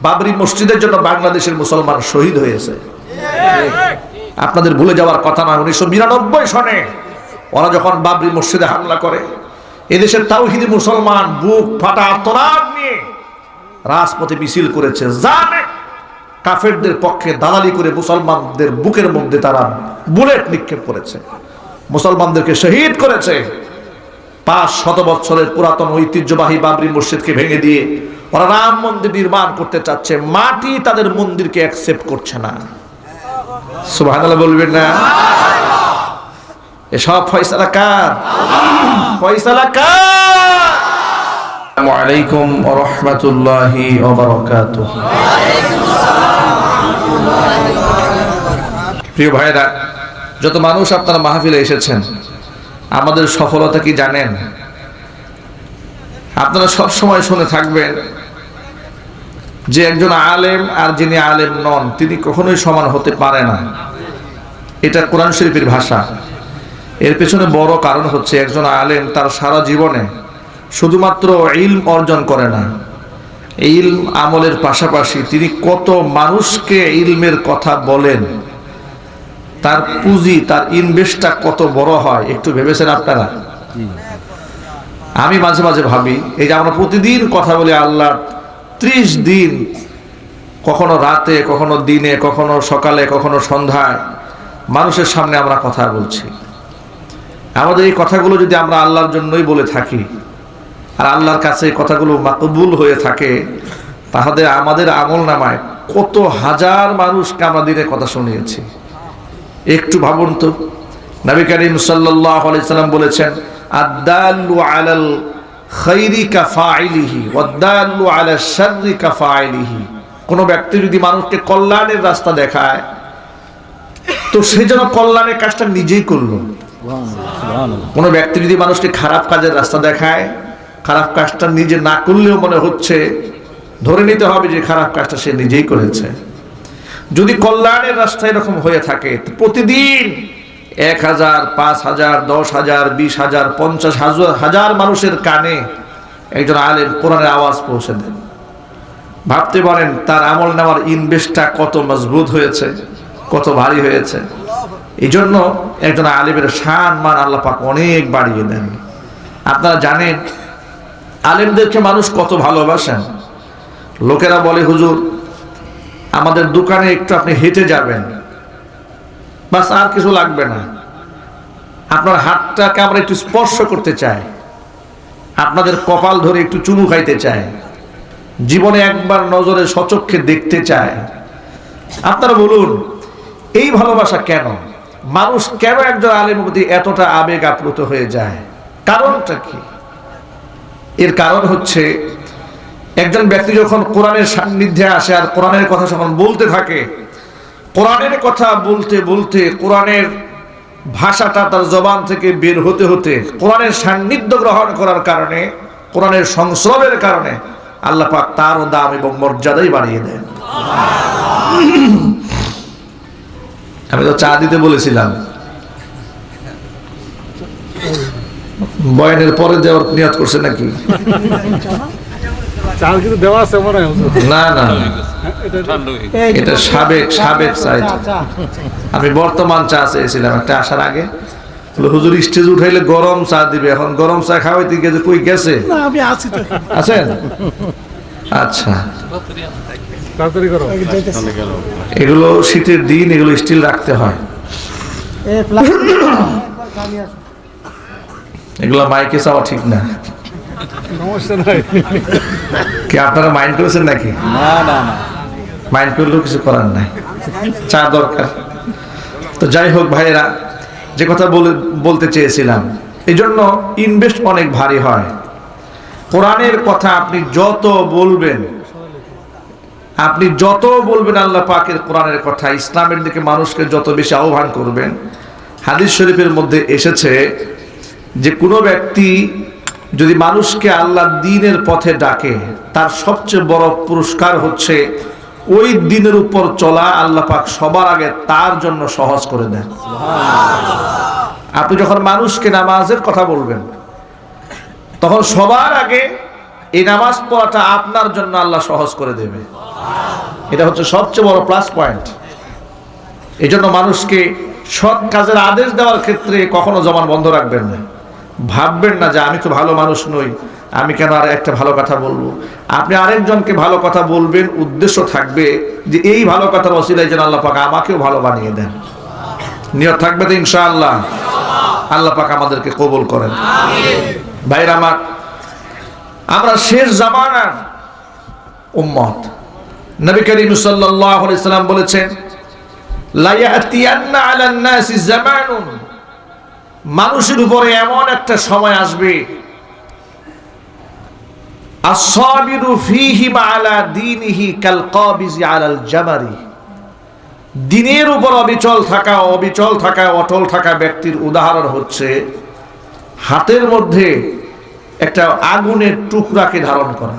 বাবরি মসজিদের জন্য বাংলাদেশের মুসলমান শহীদ হয়েছে। আপনাদের ভুলে যাওয়ার কথা না, 1992 সনে ওরা যখন বাবরি মসজিদে হামলা করে, এদেশের তাওহীদি মুসলমান বুক ফাটা আর্তনাদ নিয়ে রাজপথে মিছিল করেছে। জানে কাফেরদের পক্ষে দালালি করে মুসলমানদের বুকের মধ্যে তারা বুলেট নিক্ষেপ করেছে, মুসলমানদেরকে শহীদ করেছে। 500 বছরের পুরাতন ঐতিহ্যবাহী বাবরি মসজিদকে ভেঙে দিয়ে ওরা রাম মন্দির নির্মাণ করতে চাচ্ছে। মাটি তাদের মন্দিরকে অ্যাকসেপ্ট করছে না। সুবহানাল্লাহ বলবেন না? এসব ফয়সালা কার? ফয়সালা কার? আসসালামু আলাইকুম ওয়া রাহমাতুল্লাহি ওয়া বারাকাতুহু। প্রিয় ভাইরা, যত মানুষ আপনারা মাহফিলে এসেছেন, আমাদের সফলতা কি জানেন? আপনারা সব সময় শুনে থাকবেন যে একজন আলেম আর যিনি আলেম নন তিনি কখনোই সমান হতে পারে না। এটা কোরআন শরীফের ভাষা। এর পেছনে বড় কারণ হচ্ছে একজন আলেম তার সারা জীবনে শুধুমাত্র ইলম অর্জন করে না, ইলম আমলের পাশাপাশি তিনি কত মানুষকে ইলমের কথা বলেন, তার পুঁজি, তার ইনভেস্টটা কত বড় হয় একটু ভেবেছেন আপনারা? আমি মাঝে মাঝে ভাবি, এই যে আমরা প্রতিদিন কথা বলি আল্লাহ 30 দিন, কখনো রাতে, কখনো দিনে, কখনো সকালে, কখনো সন্ধ্যায় মানুষের সামনে আমরা কথা বলছি। আমাদের এই কথাগুলো যদি আমরা আল্লাহর জন্যই বলে থাকি আর আল্লাহর কাছে এই কথাগুলো মাকবুল হয়ে থাকে, তাহলে আমাদের আমল নামায় কত হাজার মানুষকে আমরা দিনে কথা শুনিয়েছি। একটু ভাবুন তো, নবী করিম সাল্লাল্লাহু আলাইহি সাল্লাম বলেছেন, আদ-দাল্লু আলাল খাইরি কাফাইলিহি ওয়াদ-দাল্লু আলাশ শাররি কাফাইলিহি। কোন ব্যক্তি যদি মানুষকে কল্যাণের রাস্তা দেখায় তো সে যেন কল্যাণের কাজটা নিজেই করলো। কোন ব্যক্তি যদি মানুষকে খারাপ কাজের রাস্তা দেখায়, খারাপ কাজটা নিজে না করলেও মনে হচ্ছে, ধরে নিতে হবে যে খারাপ কাজটা সে নিজেই করেছে। যদি কল্যাণের রাস্তা এরকম হয়ে থাকে, প্রতিদিন 1000, 5000, 10,000, 20,000, 50,000 মানুষের কানে একজন আলেম কোরআনের আওয়াজ পৌঁছে দেন, ভাবতে পারেন তার আমল নেওয়ার ইনভেস্টটা কত মজবুত হয়েছে, কত ভারী হয়েছে। এই জন্য একজন আলেমের শান মান আল্লাহ পাক অনেক বাড়িয়ে দেন। আপনারা জানেন আলেমদেরকে মানুষ কত ভালোবাসেন। লোকেরা বলে, হুজুর আমাদের দোকানে একটু আপনি হেঁটে যাবেন, বাস, আর কিছু লাগবে না, আপনার হাতটাকে আমরা একটু স্পর্শ করতে চাই, আপনাদের কপাল ধরে একটু চুমু খাইতে চাই, জীবনে একবার নজরে সচক্ষে দেখতে চাই। আপনারা বলুন, এই ভালোবাসা কেন? মানুষ কেন একজন আলেমের প্রতি এতটা আবেগ আপ্লুত হয়ে যায়? কারণটা কি? এর কারণ হচ্ছে একজন ব্যক্তি যখন কোরআনের সান্নিধ্যে আসে আর কোরআনের কথা যখন বলতে থাকে, কোরআনের কথা বলতে বলতে কোরআনের ভাষাটা তার জবান থেকে বের হতে হতে কোরআনের সান্নিধ্য গ্রহণ করার কারণে, কোরআনের সংস্রবের কারণে আল্লাহ পাক তারও দাম এবং মর্যাদাই বাড়িয়ে দেন। আমি তো চা দিতে বলেছিলাম, বয়ানের পরে দেওয়ার নিয়ত করছে নাকি? না না, এটা সাবেক চা। আমি বর্তমান চা চেয়েছিলাম একটা আসার আগে। হুজুর স্টেজ উঠাইলে গরম চা দিবে, এখন গরম চা খাওয়াইতে গেছে, কই গেছে? আছেন? আচ্ছা, এগুলো শীতের দিন, এগুলো স্টিল রাখতে হয়। এগুলো মাইকে চাওয়া ঠিক না। কি আপনারা মাইন্ড করেছেন নাকি? না, মাইন্ড করলেও কিছু করার নাই, চা দরকার। তো যাই হোক ভাইয়েরা, যে কথা বলতে চেয়েছিলাম, এই জন্য ইনভেস্ট অনেক ভারী হয়। কোরআনের কথা আপনি যত বলবেন আল্লাহ পাকের কোরআনের কথা, ইসলামের দিকে মানুষকে যত বেশি আহ্বান করবেন। হাদিস শরীফের মধ্যে এসেছে যে কোনো ব্যক্তি যদি মানুষকে আল্লাহ দ্বীনের পথে ডাকে, তার সবচেয়ে বড় পুরস্কার হচ্ছে ওই দ্বীনের উপর চলা আল্লাহ পাক সবার আগে তার জন্য সহজ করে দেন। আপনি যখন মানুষকে নামাজের কথা বলবেন, তখন সবার আগে এই নামাজ পড়াটা আপনার জন্য আল্লাহ সহজ করে দেবে। এটা হচ্ছে সবচেয়ে বড় প্লাস পয়েন্ট। এই জন্য মানুষকে সৎ কাজের আদেশ দেওয়ার ক্ষেত্রে কখনো জবান বন্ধ রাখবেন না। ভাববেন না যে আমি তো ভালো মানুষ নই, আমি কেন আর একটা ভালো কথা বলবো। আপনি আরেকজনকে ভালো কথা বলবেন, উদ্দেশ্য থাকবে যে এই ভালো কথার ওসিলায় যেন আল্লাহ পাক আমাকেও ভালো বানিয়ে দেন। নিয়ত থাকবে তো ইনশাআল্লাহ। আল্লাহ পাক আমাদেরকে কবুল করেন। ভাইরা আমার, আমরা শেষ জামানার উম্মত। নবী করিম সাল্লাল্লাহু আলাইহি সাল্লাম বলেছেন, লা ইয়াতিয়ান্না আলান নাসি জামানুন, মানুষের উপরে এমন একটা সময় আসবে, আস-সাবিরু ফীহি আলা দীনিহি কাল কাবিজি আলাল জামারি, দিনের উপর অবিচল থাকা অটল থাকা ব্যক্তির উদাহরণ হচ্ছে হাতের মধ্যে একটা আগুনের টুকরাকে ধারণ করা।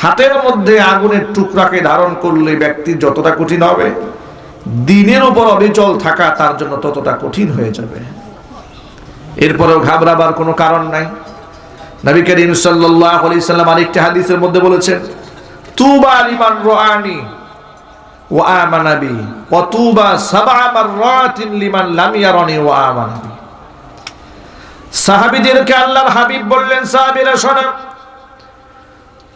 হাতের মধ্যে আগুনের টুকরাকে ধারণ করলে ব্যক্তি যতটা কঠিন হবে, দিনের উপর অবিচল থাকা তার জন্য ততটা কঠিন হয়ে যাবে। এরপরেও ঘাবড়াবার কোনো কারণ নাই। নবী করিম সাল্লাল্লাহু আলাইহি সাল্লাম আরেকটি হাদিসের মধ্যে বলেছেন, তুবা লিমান রাআনি ওয়া আমানা বি ওয়া তুবা সাবআ মাররাতিন লিমান লাম ইয়ারানি ওয়া আমানা বি। সাহাবীদেরকে আল্লাহর হাবিব বললেন, সাহাবীরা শোনো,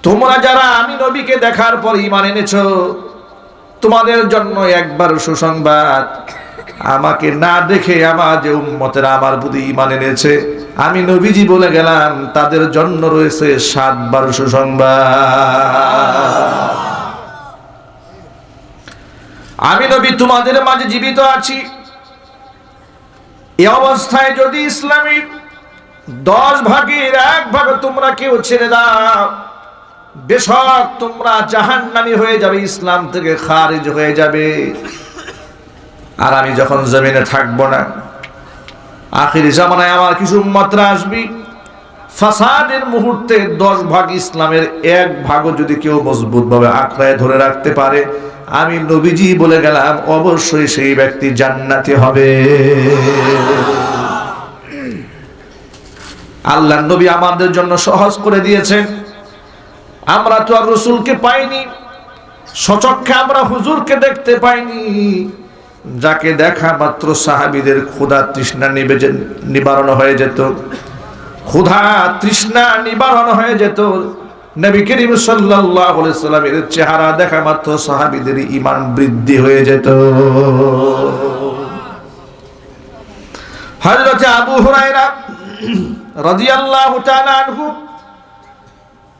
তোমরা যারা আমি নবীকে দেখার পর ঈমান এনেছো, তোমাদের জন্য একবার সুসংবাদ, আমাকে না দেখে আমার যে উম্মতেরা আমার প্রতি ঈমান এনেছে, আমি নবীজি বলে গেলাম তাদের জন্য রয়েছে 7 বার সুসংবাদ। আমি নবী তোমাদের মাঝে জীবিত আছি। এই অবস্থায় যদি ইসলামের 10 ভাগের 1 ভাগ তোমরা কেউ ছেড়ে দাও, বেশক তোমরা জাহান্নামী হয়ে যাবে, ইসলাম থেকে খারিজ হয়ে যাবে। আর আমি যখন জমিনে থাকবো না, আখিরি জামানায় আমার কিছু উম্মতরা আসবে, ফাসাদের মুহূর্তে 10 ভাগ ইসলামের 1 ভাগও যদি কেউ মজবুত ভাবে আঁকড়ায় ধরে রাখতে পারে, আমি নবীজি বলে গেলাম অবশ্যই সেই ব্যক্তি জান্নাতি হবে। আল্লাহর নবী আমাদের জন্য সহজ করে দিয়েছেন। আমরা তো আর রাসূলকে পাইনি, সচক্ষে আমরা হুজুরকে দেখতে পাইনি, যাকে দেখা মাত্র সাহাবীদের ক্ষুধা তৃষ্ণা নিবারণ হয়ে যেত, ক্ষুধা তৃষ্ণা নিবারণ হয়ে যেত। নবী করিম সাল্লাল্লাহু আলাইহি সাল্লামের চেহারা দেখা মাত্র সাহাবীদের ঈমান বৃদ্ধি হয়ে যেত। হযরত আবু হুরায়রা রাদিয়াল্লাহু তাআলা আনহু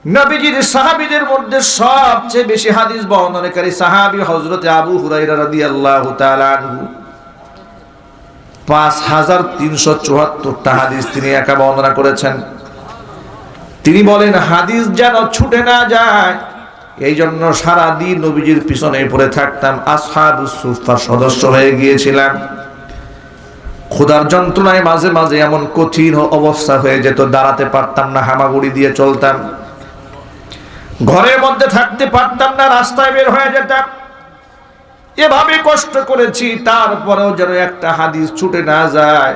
নবীজির সাহাবীদের মধ্যে সবচেয়ে বেশি হাদিস বর্ণনাকারী সাহাবী হযরত আবু হুরায়রা রাদিয়াল্লাহু তাআলা আনহু। 5374টা হাদিস তিনি একা বর্ণনা করেছেন। তিনি বলেন, হাদিস যেন ছুটে না যায়, এই জন্য সারা দিন নবীজির পিছনে পড়ে থাকতাম, আসহাবুস সুফফার সদস্য হয়ে গিয়েছিলাম। ক্ষুধার যন্ত্রণায় মাঝে মাঝে এমন কঠিন অবস্থা হয়ে যেত, দাঁড়াতে পারতাম না, হামাগুড়ি দিয়ে চলতাম, ঘরের মধ্যে থাকতে পারতাম না, রাস্তায় বের হয়ে যেতাম। এভাবে কষ্ট করেছি, তারপরেও যেন একটা হাদিস ছুটে না যায়,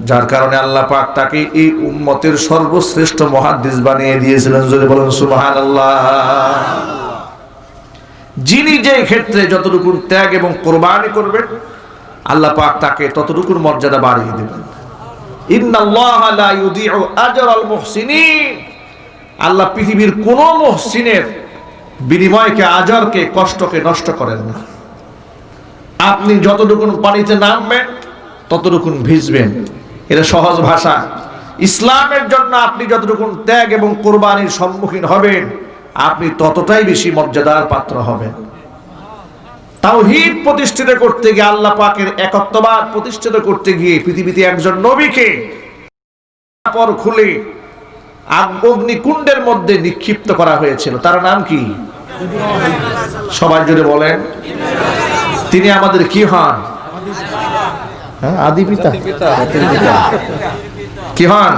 যার কারণে আল্লাহ পাক তাকে এই উম্মতের সর্বশ্রেষ্ঠ মুহাদ্দিস বানিয়ে দিয়েছিলেন। জোরে বলেন সুবহানাল্লাহ। যিনি যে ক্ষেত্রে যতটুকু ত্যাগ এবং কোরবানি করবেন, আল্লাহ পাক তাকে ততটুকুর মর্যাদা বাড়িয়ে দেবেন। ইন্নাল্লাহা লা ইউদিউ আজরাল মুহসিনিন, আল্লাহ পৃথিবীর কোন মুহসিনের বিনিময়কে, আজরকে, কষ্টকে নষ্ট করেন না। আপনি যতটুকু পানিতে নামবেন ততটুকু ভিজবেন, এটা সহজ ভাষা। ইসলামের জন্য আপনি যতটুকু ত্যাগ এবং কোরবানির সম্মুখীন হবেন, আপনি ততটাই বেশি মর্যাদার পাত্র হবেন। তাওহীদ প্রতিষ্ঠিত করতে গিয়ে, আল্লাহ পাকের একত্ববাদ প্রতিষ্ঠিত করতে গিয়ে পৃথিবীতে একজন নবীকে পর খুলে অগ্নিকুণ্ডের মধ্যে নিক্ষিপ্ত করা হয়েছিল। তার নাম কি? সবাই জুড়ে বলেন। তিনি আমাদের কি হন? আদি পিতা। কি হন?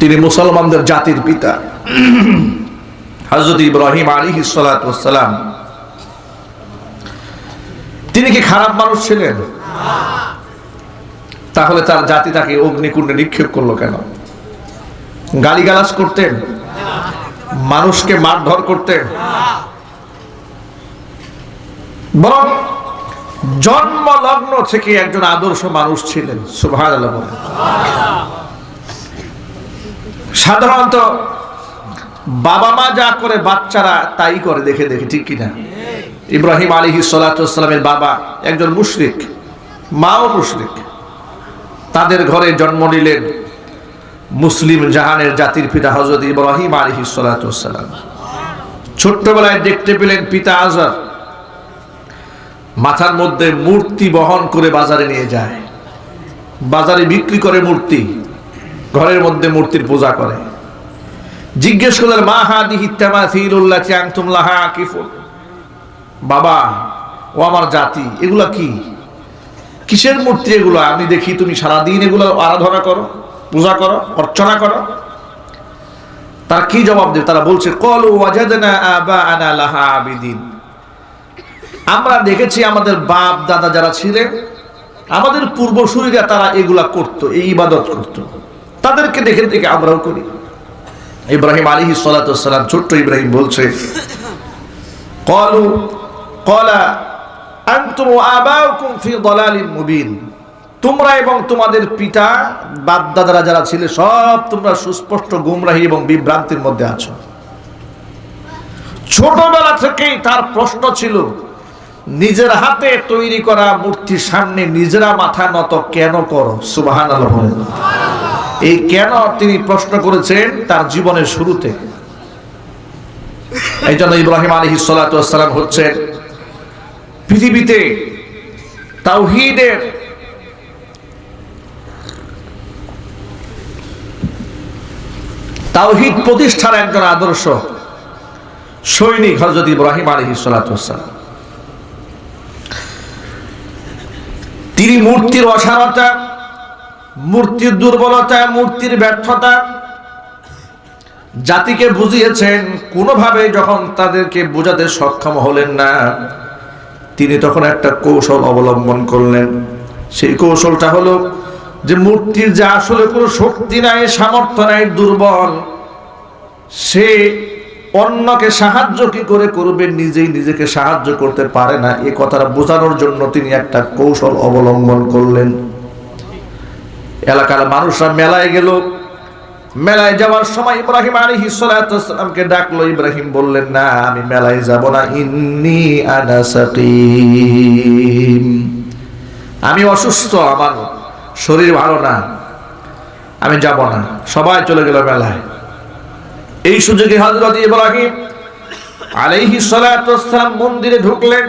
তিনি মুসলমানদের জাতির পিতা। হযরত ইব্রাহিম আলাইহিস সালাতু ওয়াস সালাম, তিনি কি খারাপ মানুষ ছিলেন? তাহলে তার জাতি তাকে অগ্নিকুণ্ডে নিক্ষেপ করলো কেন? গালিগালাজ করতেন, মানুষকে মারধর করতেন, বরং জন্মলগ্ন থেকে একজন আদর্শ মানুষ ছিলেন। সুবহানাল্লাহ। সাধারণত বাবা মা যা করে বাচ্চারা তাই করে দেখে দেখে, ঠিক কিনা? ইব্রাহিম আলাইহিস সালাতু ওয়াস সালামের বাবা একজন মুশরিক, মাও মুশরিক। তাদের ঘরে জন্ম নিলেন মুসলিম জাহানের জাতির পিতা হযরত ইব্রাহিম আলাইহিস সালাতু ওয়াস সালাম। ছোট্টবেলায় দেখতে পেলেন পিতা আজর মাথার মধ্যে মূর্তি বহন করে বাজারে নিয়ে যায়, বাজারে বিক্রি করে মূর্তি, ঘরের মধ্যে মূর্তির পূজা করে। জিজ্ঞেস করলেন, মা হাদিহি তামাসিলুল্লাতি আনতুম লাহা আকিফুন, বাবা ও আমার জাতি, এগুলা কি, কিসের মূর্তি এগুলো? আমি দেখি তুমি সারাদিন এগুলো আরাধনা করো, পূজা করো, অর্চনা করো। তারা কি জবাব দেবে? তারা বলছে, ক্বালু ওয়াজাদনা আবাআনা লাহা আবিদিন, আমরা দেখেছি আমাদের বাপ দাদা যারা ছিলেন, আমাদের পূর্বসূরীরা তারা এগুলা করত, এই ইবাদত করত, তাদেরকে দেখে দেখে আমরাও করি। ইব্রাহিম আলাইহিস সালাতু ওয়াস সালাম, ছোট্ট ইব্রাহিম বলছে, ক্বালু ক্বালা আনতুম ওয়া আবাউকুম ফি দালালিন মুবিন, তোমরা এবং তোমাদের পিতা বাপ দাদারা যারা ছিল সব তোমরা সুস্পষ্ট গুমরাহি এবং বিভ্রান্তির মধ্যে আছো। ছোটবেলা থেকেই তার প্রশ্ন ছিল, নিজের হাতে তৈরি করা মূর্তির সামনে নিজেরা মাথা নত কেন করো? সুবহানাল্লাহ। এই কেন তিনি প্রশ্ন করেছেন তার জীবনের শুরুতে। এই জন্য ইব্রাহিম আলাইহিস সালাতু ওয়াস সালাম হচ্ছেন পৃথিবীতে তাওহীদ প্রতিষ্ঠার একজন আদর্শ সৈনিক হযরত ইব্রাহিম আলাইহিস সালাতু ওয়াস সালাম। তিনি মূর্তির অসারতা, মূর্তির দুর্বলতা, মূর্তির ব্যর্থতা জাতিকে বুঝিয়েছেন। কোনোভাবে যখন তাদেরকে বোঝাতে সক্ষম হলেন না, তিনি তখন একটা কৌশল অবলম্বন করলেন। সেই কৌশলটা হলো যে মূর্তির যা আসলে কোনো শক্তি নাই, সামর্থ্য নাই, দুর্বল, সে অন্যকে সাহায্য কি করে করবে, নিজেই নিজেকে সাহায্য করতে পারে না, এই কথাটা বোঝানোর জন্য তিনি একটা কৌশল অবলম্বন করলেন। এলাকার মানুষরা মেলায় গেল, মেলায় যাওয়ার সময় ইব্রাহিম আলাইহিস সালাতু ওয়াস সালামকে ডাকলো। ইব্রাহিম বললেন, না আমি মেলায় যাব না, ইন্নী আনা সাকিম, আমি অসুস্থ, আমার শরীর ভালো না, আমি যাব না। সবাই চলে গেল মেলায়। এই সুযোগে হযরত ইব্রাহিম আলাইহিস সালাতু ওয়াস সালাম মন্দিরে ঢুকলেন।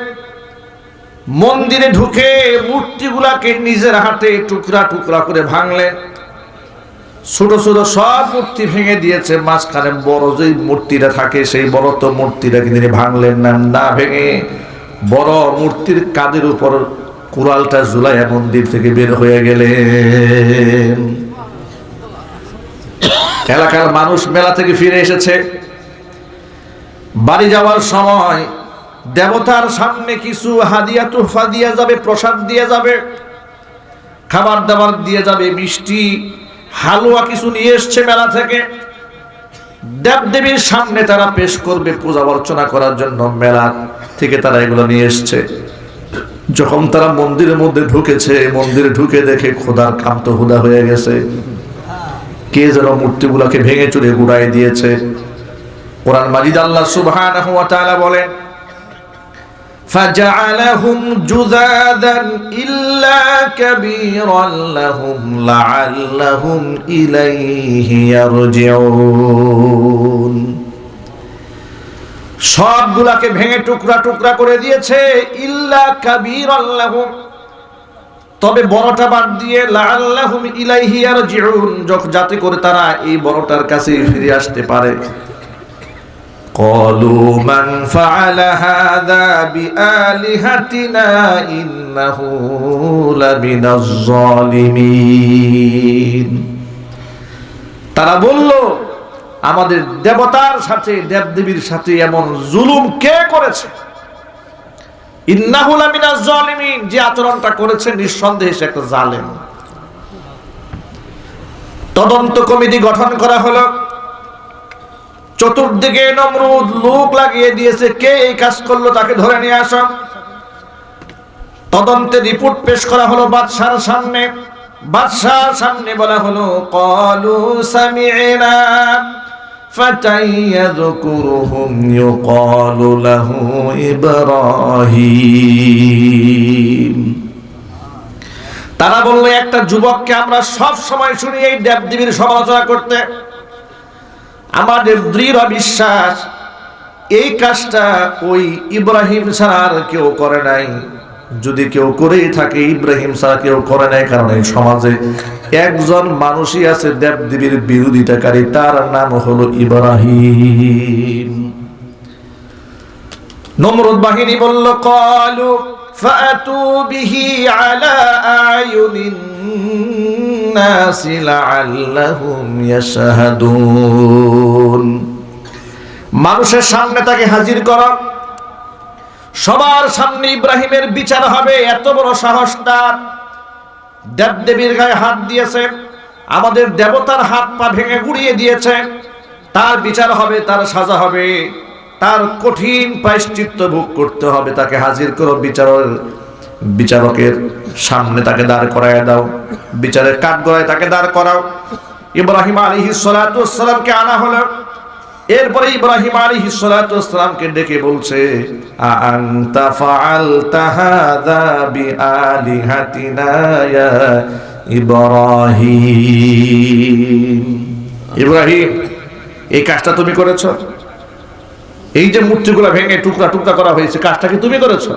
মন্দিরে ঢুকে মূর্তিগুলাকে নিজের হাতে টুকরা টুকরা করে ভাঙলেন। ছোট ছোট সব মূর্তি ভেঙে দিয়েছে, মাঝখানে বড় যে মূর্তিটা থাকে সেই বড় তো মূর্তিটাকে তিনি ভাঙলেন না, না ভেঙে বড় মূর্তির কাঁধের উপর কুড়ালটা ঝুলাইয়া মন্দির থেকে বের হয়ে গেলেন। এলাকার মানুষ মেলা থেকে ফিরে এসেছে। বাড়ি যাওয়ার সময় দেবতার সামনে কিছু হাদিয়া তোহফা দিয়ে যাবে, প্রসাদ দিয়ে যাবে, খাবার দাবার দিয়ে যাবে, মিষ্টি হালুয়া কিছু নিয়ে এসছে মেলা থেকে। দেবদেবীর সামনে তারা পেশ করবে পূজা অর্চনা করার জন্য, মেলা থেকে তারা এগুলো নিয়ে এসছে। যখন তারা মন্দিরের মধ্যে ঢুকেছে, মন্দিরে ঢুকে দেখে খোদার কান্ত হুদা হয়ে গেছে, কে যেন মূর্তিগুলোকে ভেঙে চুরে গুড়াই দিয়েছে। কোরআন মাজিদ আল্লাহ সুবহানাহু ওয়া তাআলা বলেন, فَجَعَلَهُمْ جُذَاذًا إِلَّا كَبِيرًا لَهُمْ لَعَلَّهُمْ إِلَيْهِ يَرْجِعُونَ, সবগুলাকে ভেঙে টুকরা টুকরা করে দিয়েছে। ইল্লা কাবীরান লাহুম, তবে বড়টা বাদ দিয়ে লাআল্লাহুম ইলাইহি ইয়ারজিউন, যাতে করে তারা এই বড়টার কাছে ফিরে আসতে পারে। ক্বালু মান ফাআলা হাযা বিআলিহাতিনা ইন্নাহু লামিনাজ জালিমিন, তারা বলল, আমাদের দেবতার সাথে, দেবদেবীর সাথে এমন জুলুম কে করেছে? ইন্নাহু লামিনাজ জালিমিন, যে আচরণটা করেছে নিঃসন্দেহে সে একটা জালেম। তদন্ত কমিটি গঠন করা হলো। চতুর্দিকে নমরুদ লোক লাগিয়ে দিয়েছে, কে এই কাজ করলো তাকে ধরে নিয়ে আসো। তদন্তের রিপোর্ট পেশ করা হলো বাদশার সামনে। বাদশার সামনে বলা হলো, ক্বালু সামি'না ফাতান ইয়াযকুরুহুম ইউক্বালু লাহু ইব্রাহিম। তারা বলল, একটা যুবককে আমরা সব সময় শুনি এই দেবদেবীর সমালোচনা করতে। আমাদের দৃঢ় বিশ্বাস এই কাজটা ওই ইব্রাহিম ছাড়া আর কেউ করে নাই। যদি কেউ করেই থাকে, ইব্রাহিম ছাড়া কেউ করে নাই, কারণ এই সমাজে একজন মানুষই আছে দেবদেবীর বিরোধিতাকারী, তার নাম হলো ইব্রাহিম। নমরুদ বাহিনী বলল, ক্বালু ফাতু বিহি আলা আয়ুনিন নাসি লাআল্লাহুম ইয়াশহাদুন। মানুষের সামনে তাকে হাজির করো, সবার সামনে ইব্রাহিমের বিচার হবে। এত বড় সাহস তার! দেবদেবীর গায়ে হাত দিয়েছে, আমাদের দেবতার হাত পা ভেঙে গুড়িয়ে দিয়েছে, তার বিচার হবে, তার সাজা হবে, তার কঠিন প্রায়শ্চিত্ত ভোগ করতে হবে। তাকে হাজির করো, বিচারকের সামনে তাকে দাঁড় করায় দাও, বিচারের কাঠগড়ায় তাকে দাঁড় করাও। ইব্রাহিম আলাইহিস সালাতু ওয়াস সালামকে আনা হলো। এরপরে ইব্রাহিম আলাইহিস সালাতু ওয়াস সালামকে ডেকে বলছে, আনতা ফাআলতা হাযা বিআলিহাতিনা ইয়া ইব্রাহিম। ইব্রাহিম, এই কাজটা তুমি করেছো? এই যে মূর্তিগুলো ভেঙে টুকরা টুকরা করা হয়েছে, কাজটা কি তুমি করেছো?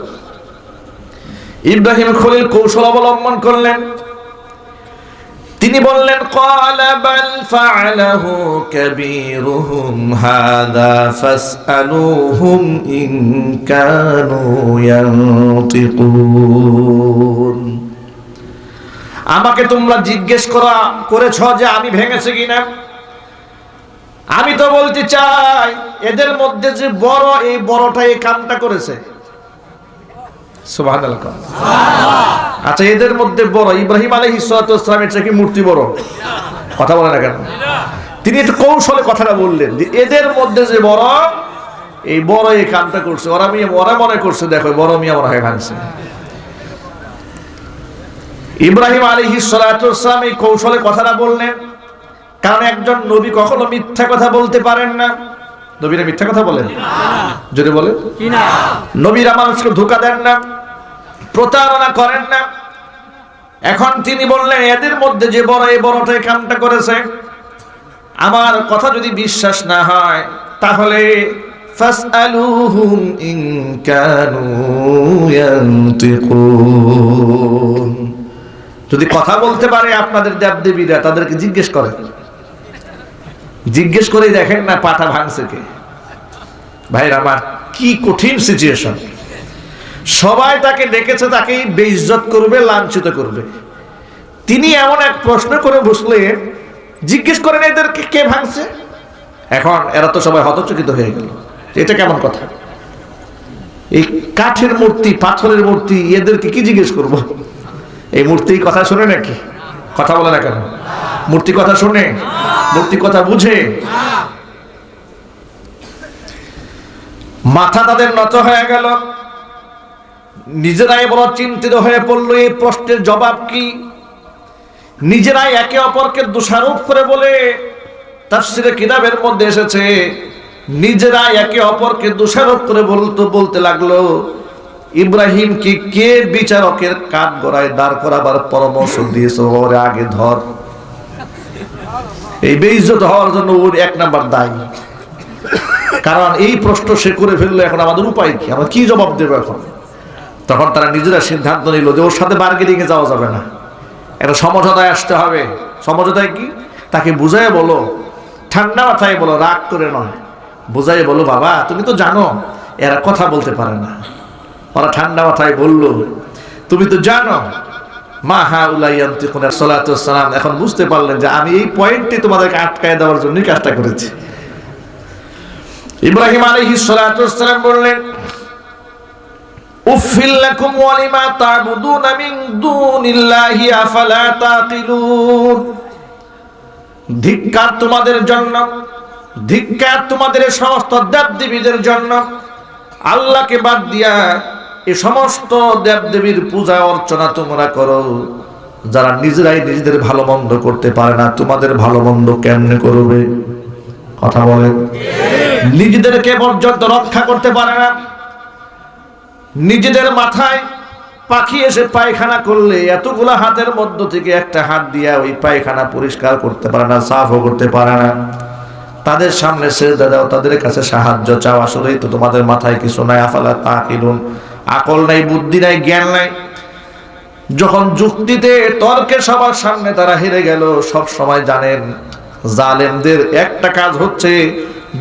ইব্রাহিম খলিল কৌশল অবলম্বন করলেন। তিনি বললেন, ক্বালা বাল ফাআলাহু কাবীরুহুম হাযা ফাসআলুহুম ইন কানু ইয়ানতিকুন। আমাকে তোমরা জিজ্ঞেস করেছ যে আমি ভেঙেছি কিনা। আমি তো বলতে চাই, এদের মধ্যে যে বড়, এই বড়টা এই কামটা করেছে। সুবহানাল্লাহ। আচ্ছা, এদের মধ্যে বড় ইব্রাহিম আলাইহিস সালাতু ওয়াস সালামের চেয়ে কি মূর্তি বড়? কথা বলে না কেন? তিনি একটু কৌশলে কথাটা বললেন যে এদের মধ্যে যে বড়, এই বড় এই কামটা করছে। ওরা মনে করছে, দেখো বড় মিয়া মনে হয় ভাঙছে। ইব্রাহিম আলাইহিস সালাতু ওয়াস সালাম এই কৌশলে কথাটা বললেন, কারণ একজন নবী কখনো মিথ্যা কথা বলতে পারেন না। নবীরা মিথ্যা কথা বলেন? যদি বলেন, নবীরা মানুষকে ধোঁকা দেন না, প্রতারণা করেন না। এখন তিনি বললেন, এদের মধ্যে যে বড়, এই বড়টাই কামটা করেছে। আমার কথা যদি বিশ্বাস না হয়, তাহলে ফাসআলুহুম ইন কানু ইয়ানতিকুন। যদি কথা বলতে পারে আপনাদের দেবদেবীরা, তাদেরকে জিজ্ঞেস করেন। জিজ্ঞেস করে দেখেন না পাটা ভাঙছে কে। ভাইরা আমার, কি কঠিন সিচুয়েশন! সবাই তাকে ডেকেছে, তাকেই বেইজ্জত করবে, লাঞ্ছিত করবে। তিনি এমন এক প্রশ্ন করে বসলেন, জিজ্ঞেস করেন এদেরকে কে ভাঙছে। এখন এরা তো সবাই হতচকিত হয়ে গেল, এটা কেমন কথা? এই কাঠের মূর্তি, পাথরের মূর্তি, এদেরকে কি জিজ্ঞেস করব? এই মূর্তি কথা শোনে নাকি? কথা বলে না কেন? মূর্তি কথা শোনে? মূর্তি কথা বুঝে? মাথা তাদের নত হয়ে গেল, নিজেরাই বড় চিন্তিত হয়ে পড়লো এই প্রশ্নের জবাব কি। নিজেরাই একে অপরকে দোষারোপ করে বলে তাফসীরে কিতাবের মধ্যে এসেছে, নিজেরাই একে অপরকে দোষারোপ করে বলতে লাগলো, ইব্রাহিমকে কে বিচারকের কাঠগড়ায় দাঁড় করাবার পরামর্শ দিয়েছে, ওর আগে ধর। এই বেইজ্জত হওয়ার জন্য ওর এক নাম্বার দায়ী। কারণ এই প্রশ্ন সে করে ফেললো, এখন আমাদের উপায় কি? আমরা কি জবাব দেবো এখন? তখন তারা নিজেরা সিদ্ধান্ত নিল যে ওর সাথে বার্গেনিংয়ে যাওয়া যাবে না, একটা সমঝোতায় আসতে হবে। সমঝোতায় কি? তাকে বুঝাই বলো, ঠান্ডা মাথায় বলো, রাগ করে নয়। বুঝাই বলো, বাবা তুমি তো জানো এরা কথা বলতে পারে না। ওরা ঠান্ডা মাথায় বলল, তুমি তো জানো মা হাউলা ইয়ানতিকুন সালাতু ওয়াস সালাম। এখন বুঝতে পারলেন যে আমি এই পয়েন্টে তোমাদেরকে আটকায় দেওয়ার জন্যই কাজটা করেছি। ইব্রাহিম আলাইহিস সালাতু ওয়াস সালাম বললেন, উফিল লাকুম ওয়া লিমা তা'বুদুনা মিন দুনিল্লাহি আফালা তাকিলুন। ধিক্কার তোমাদের জন্য, ধিক্কার তোমাদের সমস্ত দেবদেবীদের জন্য। আল্লাহকে বাদ দিয়া এই সমস্ত দেবদেবীর পূজা অর্চনা তোমরা করো, যারা নিজেরাই নিজেদের ভালো মন্দ করতে পারে না, তোমাদের ভালো মন্দ কেমনে করবে? কথা বলেন। নিজেদেরকে পর্যন্ত রক্ষা করতে পারে না। নিজেদের মাথায় পাখি এসে পায়খানা করলে এতগুলা হাতের মধ্য থেকে একটা হাত দিয়া ওই পায়খানা পরিষ্কার করতে পারে না, সাফও করতে পারে না। তাদের সামনে সেজদা দাও, তাদের কাছে সাহায্য চাও, আসলেই তো তোমাদের মাথায় কিছু নাই। আফালা তাকিলুন, আকল নাই, বুদ্ধি নাই, জ্ঞান নাই। যখন যুক্তিতে তর্কে সবার সামনে তারা হেরে গেল, সব সময় জানেন জালেমদের একটা কাজ হচ্ছে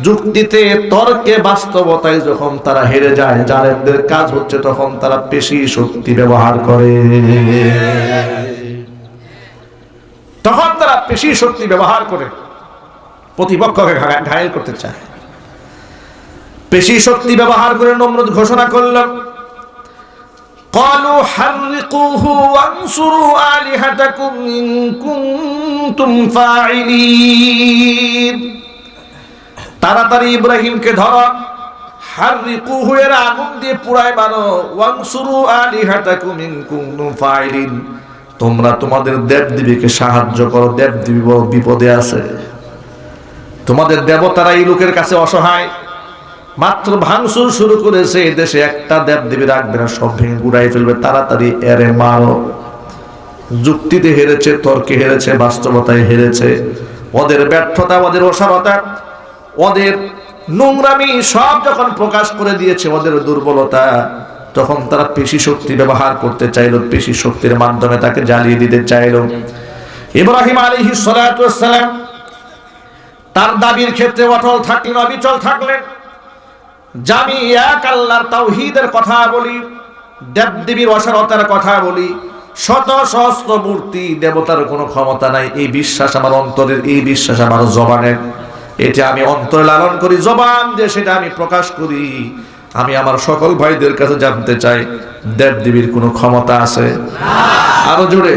যুক্তিতে তর্কে বাস্তবতায় যখন তারা হেরে যায়, জালেমদের কাজ হচ্ছে তখন তারা পেশি শক্তি ব্যবহার করে। তখন তারা পেশি শক্তি ব্যবহার করে প্রতিপক্ষকে ঘায়েল করতে চায়। পেশি শক্তি ব্যবহার করে নমরুদ ঘোষণা করলাম, قالوا حرقوه وانصروا آلهتكم إن كنتم فاعلين। তাড়াতাড়ি ইব্রাহিমকে ধরো, হাররিকুহু এর আগুন দিয়ে পুড়ায় মারো, ওয়ানসুরু আলিহাতাকুম ইন কুনতুম ফাইলিন, তোমরা তোমাদের দেবদেবীকে সাহায্য করো, দেবদেবী বড় বিপদে আছে। তোমাদের দেবতারা এই লোকের কাছে অসহায়, মাত্র ভাঙচুর শুরু করেছে, দেশে একটা দেবদেবী রাখবে না, সব ভেঙে গুড়াই ফেলবে, তাড়াতাড়ি এরে মারো। যুক্তিতে হেরেছে, তর্কে হেরেছে, বাস্তবতায় হেরেছে। ওদের ব্যর্থতা, ওদের অসারতা, ওদের নোংরামি সব যখন প্রকাশ করে দিয়েছে, ওদের দুর্বলতা, তখন তারা পেশি শক্তি ব্যবহার করতে চাইল, পেশি শক্তির মাধ্যমে তাকে জ্বালিয়ে দিতে চাইল। ইব্রাহিম আলাইহিস সালাতু ওয়াস সালাম তার দাবির ক্ষেত্রে অটল থাকলেন, অবিচল থাকলেন। আমি এক আল্লাহর তাওহীদের কথা বলি, দেবদেবীর অসারতার কথা বলি, শত সহস্র মূর্তি দেবতার কোনো ক্ষমতা নাই, এই বিশ্বাস আমার অন্তরের, এই বিশ্বাস আমার জবানের, এটা আমি অন্তরে লালন করি, জবান দিয়ে সেটা আমি প্রকাশ করি। আমি আমার সকল ভাইদের কাছে জানতে চাই, দেবদেবীর কোনো ক্ষমতা আছে? আরো জোরে।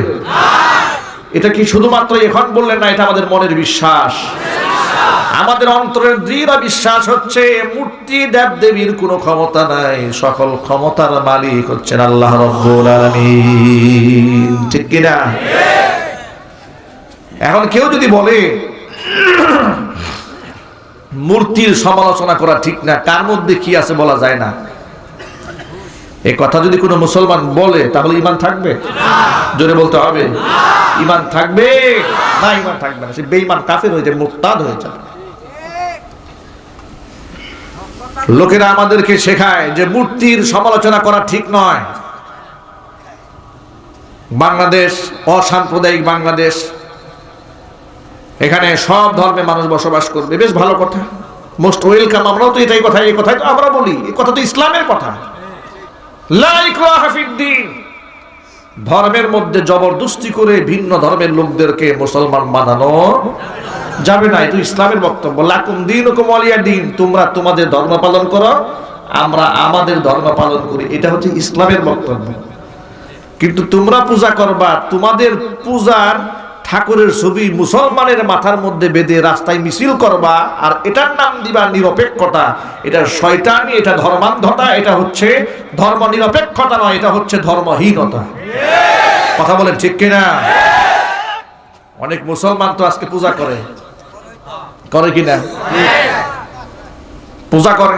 এটা কি শুধুমাত্র এখন বললেন না, এটা আমাদের মনের বিশ্বাস, আমাদের অন্তরের দৃঢ় বিশ্বাস হচ্ছে মূর্তি দেবদেবীর কোনো ক্ষমতা নাই, সকল ক্ষমতার মালিক হচ্ছেন আল্লাহ রাব্বুল আলামিন। ঠিক কিনা? এখন কেউ যদি বলে মূর্তির সমালোচনা করা ঠিক না, কার মধ্যে কি আছে বলা যায় না, এই কথা যদি কোনো মুসলমান বলে তাহলে ঈমান থাকবে? জোরে বলতে হবে, ঈমান থাকবে না? ঈমান থাকবে না, সে বেঈমান, কাফের হয়ে যাবে, মুরতাদ হয়ে যাবে। লোকেরা আমাদেরকে শেখায় যে মূর্তির সমালোচনা করা ঠিক নয়। বাংলাদেশ অসাম্প্রদায়িক বাংলাদেশ, এখানে সব ধর্মের মানুষ বসবাস করবে, বেশ ভালো কথা, মোস্ট ওয়েলকাম। আমরাও তো এই কথাই তো আমরা বলি, এই কথা তো ইসলামের কথা। লা ইকরাহা ফিদ্দীন, ধর্মের মধ্যে জবরদস্তি করে ভিন্ন ধর্মের লোকদেরকে মুসলমান বানানো যাবে না, এটা ইসলামের বক্তব্য। লাকুম দীনুকুম ওয়ালিয়া দীন, তোমরা তোমাদের ধর্ম পালন করো, আমরা আমাদের ধর্ম পালন করি, এটা হচ্ছে ইসলামের বক্তব্য। কিন্তু তোমরা পূজা করবা, তোমাদের পূজার ঠাকুরের ছবি মুসলমানের মাথার মধ্যে বেঁধে রাস্তায় মিছিল করবা, আর এটার নাম দিবা নিরপেক্ষতা, এটা শয়তানি, এটা ধর্মান্ধতা, এটা হচ্ছে ধর্ম নিরপেক্ষতা নয়, এটা হচ্ছে ধর্মহীনতা। কথা বলেন ঠিক কিনা? অনেক মুসলমান তো আজকে পূজা করে কিনা? পূজা করে,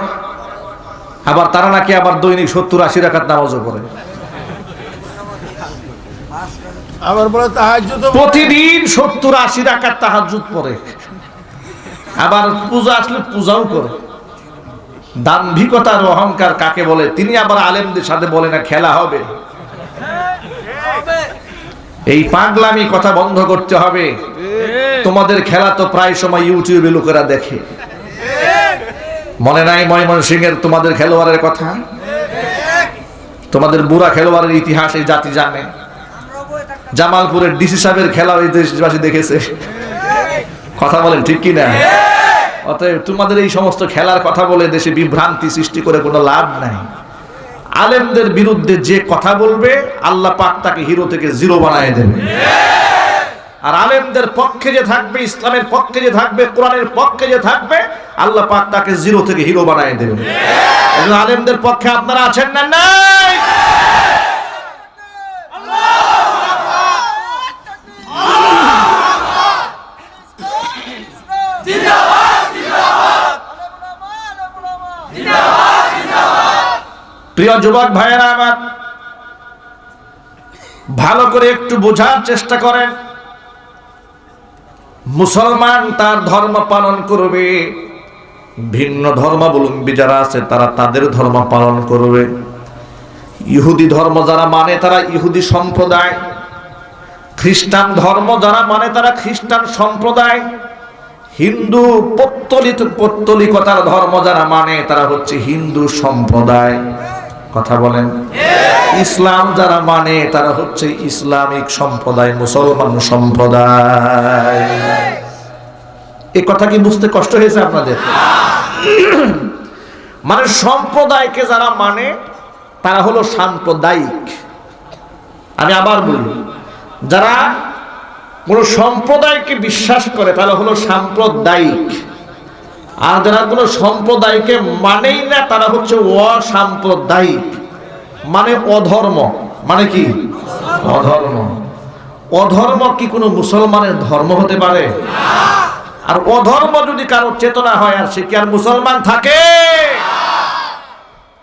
আবার তারা নাকি আবার দৈনিক 70-80 রাকাত নামাজও পড়ে, আবার বলে তাহাজ্জুদ, প্রতিদিন 70-80 রাকাত তাহাজ্জুদ পড়ে, আবার পূজা আসলে পূজাও করে। দাম্ভিকতার অহংকার কাকে বলে? তিনি আবার আলেমদের সাথে বলে না খেলা হবে। এই পাগলামি কথা বন্ধ করতে হবে। তোমাদের খেলা তো প্রায় সময় ইউটিউবে লোকেরা দেখে, মনে নাই ময়মনসিংহের তোমাদের খেলোয়াড়ের কথা? তোমাদের বুড়া খেলোয়াড়ের ইতিহাস এই জাতি জানে। জামালপুরের ডিসি সাহেবের খেলা ওই দেশবাসী দেখেছে। কথা বলেন ঠিক কিনা? অতএব তোমাদের এই সমস্ত খেলার কথা বলে দেশে বিভ্রান্তি সৃষ্টি করে কোনো লাভ নাই। আলেমদের বিরুদ্ধে যে কথা বলবে, আল্লাহ পাক তাকে হিরো থেকে জিরো বানায় দেবে। আর আলেমদের পক্ষে যে থাকবে, ইসলামের পক্ষে যে থাকবে, কোরআনের পক্ষে যে থাকবে, আল্লাহ পাক তাকে জিরো থেকে হিরো বানিয়ে দেবেন। এজন্য আলেমদের পক্ষে আপনারা আছেন না? নাই? প্রিয় যুবক ভাইয়েরা আমার, ভালো করে একটু বোঝার চেষ্টা করেন। মুসলমান তার ধর্ম পালন করবে, ভিন্ন ধর্মাবলম্বী যারা আছে তারা তাদের ধর্ম পালন করবে। ইহুদি ধর্ম যারা মানে তারা ইহুদি সম্প্রদায়, খ্রিস্টান ধর্ম যারা মানে তারা খ্রিস্টান সম্প্রদায়, হিন্দু পৌত্তলিকতার ধর্ম যারা মানে তারা হচ্ছে হিন্দু সম্প্রদায়। কথা বলেন। ইসলাম যারা মানে তারা হচ্ছে ইসলামিক সম্প্রদায়, মুসলমান সম্প্রদায়। এই কথা কি বুঝতে কষ্ট হয়েছে আপনাদের? মানে সম্প্রদায়কে যারা মানে তারা হলো সাম্প্রদায়িক। আমি আবার বলি, যারা কোন সম্প্রদায়কে বিশ্বাস করে তারা হলো সাম্প্রদায়িক, আর যারা কোন সম্প্রদায়কে মানেই না তারা হচ্ছে অসাম্প্রদায়িক, মানে অধর্ম। মানে কি? অধর্ম। অধর্ম কি কোনো মুসলমানের ধর্ম হতে পারে? আর অধর্ম যদি কারো চেতনা হয়, আর সে কি আর মুসলমান থাকে?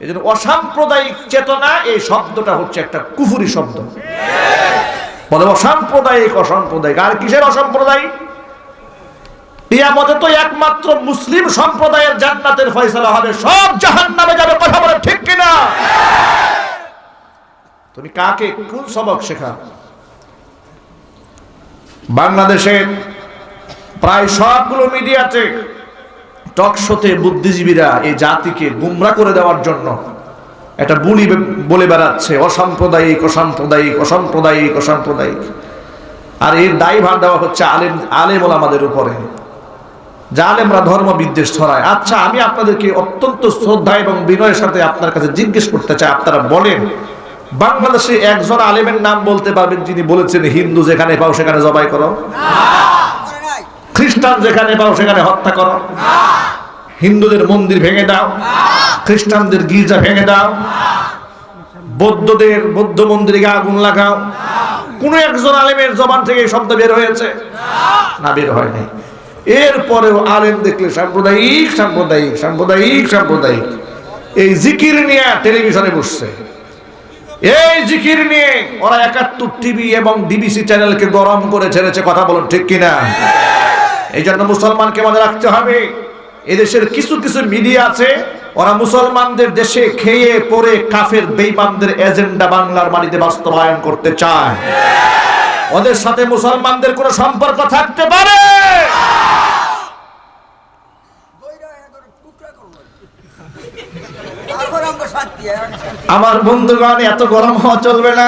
এই জন্য অসাম্প্রদায়িক চেতনা, এই শব্দটা হচ্ছে একটা কুফরি শব্দ। বলে অসাম্প্রদায়িক, অসাম্প্রদায়িক। আর কিসের অসাম্প্রদায়িক? কিয়ামতে তো একমাত্র মুসলিম সম্প্রদায়ের জান্নাতের ফয়সালা হবে, সব জাহান্নামে যাবে। কথা বলে ঠিক কিনা? তুমি কাকে কোন সবক শেখা? বাংলাদেশের প্রায় সবগুলো মিডিয়াতে, টক শোতে বুদ্ধিজীবীরা এই জাতিকে গুমরা করে দেওয়ার জন্য এটা বলে বেড়াচ্ছে অসাম্প্রদায়িক, অসাম্প্রদায়িক, অসাম্প্রদায়িক, অসাম্প্রদায়িক। আর এর দায়ভার দেওয়া হচ্ছে আলেম ওলামাদের উপরে, যে আলেমরা ধর্ম বিদ্বেষ ছড়ায়। আচ্ছা, আমি আপনাদেরকে অত্যন্ত শ্রদ্ধা এবং বিনয়ের সাথে আপনার কাছে জিজ্ঞেস করতে চাই, আপনারা বলেন, বাংলাদেশে একজন আলেমের নাম বলতে পারবেন যিনি বলেছেন হিন্দু যেখানে পাও সেখানে জবাই করো, খ্রিস্টান যেখানে পাও সেখানে হত্যা করো, হিন্দুদের মন্দির ভেঙে দাও, খ্রিস্টানদের গির্জা ভেঙে দাও, বৌদ্ধ মন্দিরে আগুন লাগাও? কোন একজন আলেমের জবান থেকে এই শব্দ বের হয়েছে? না, বের হয় নাই। এরপরেও আলেম দেখলে সাম্প্রদায়িক, সাম্প্রদায়িক, সাম্প্রদায়িক, সাম্প্রদায়িক। এই জিকির নিয়ে টেলিভিশনে বসছে, এই জিকির নিয়ে ওরা 71 টিভি এবং ডিবিসি চ্যানেলকে গরম করে ছেড়েছে। কথা বলুন ঠিক কিনা? এই জন্য মুসলমানকে মনে রাখতে হবে, এদেশের কিছু কিছু মিডিয়া আছে, ওরা মুসলমানদের দেশে খেয়ে পরে কাফের বেঈমানদের এজেন্ডা বাংলার মাটিতে বাস্তবায়ন করতে চায়। ওদের সাথে মুসলমানদের কোনো সম্পর্ক থাকতে পারে? আমার বন্ধুগণ, এত গরম হওয়া চলবে না।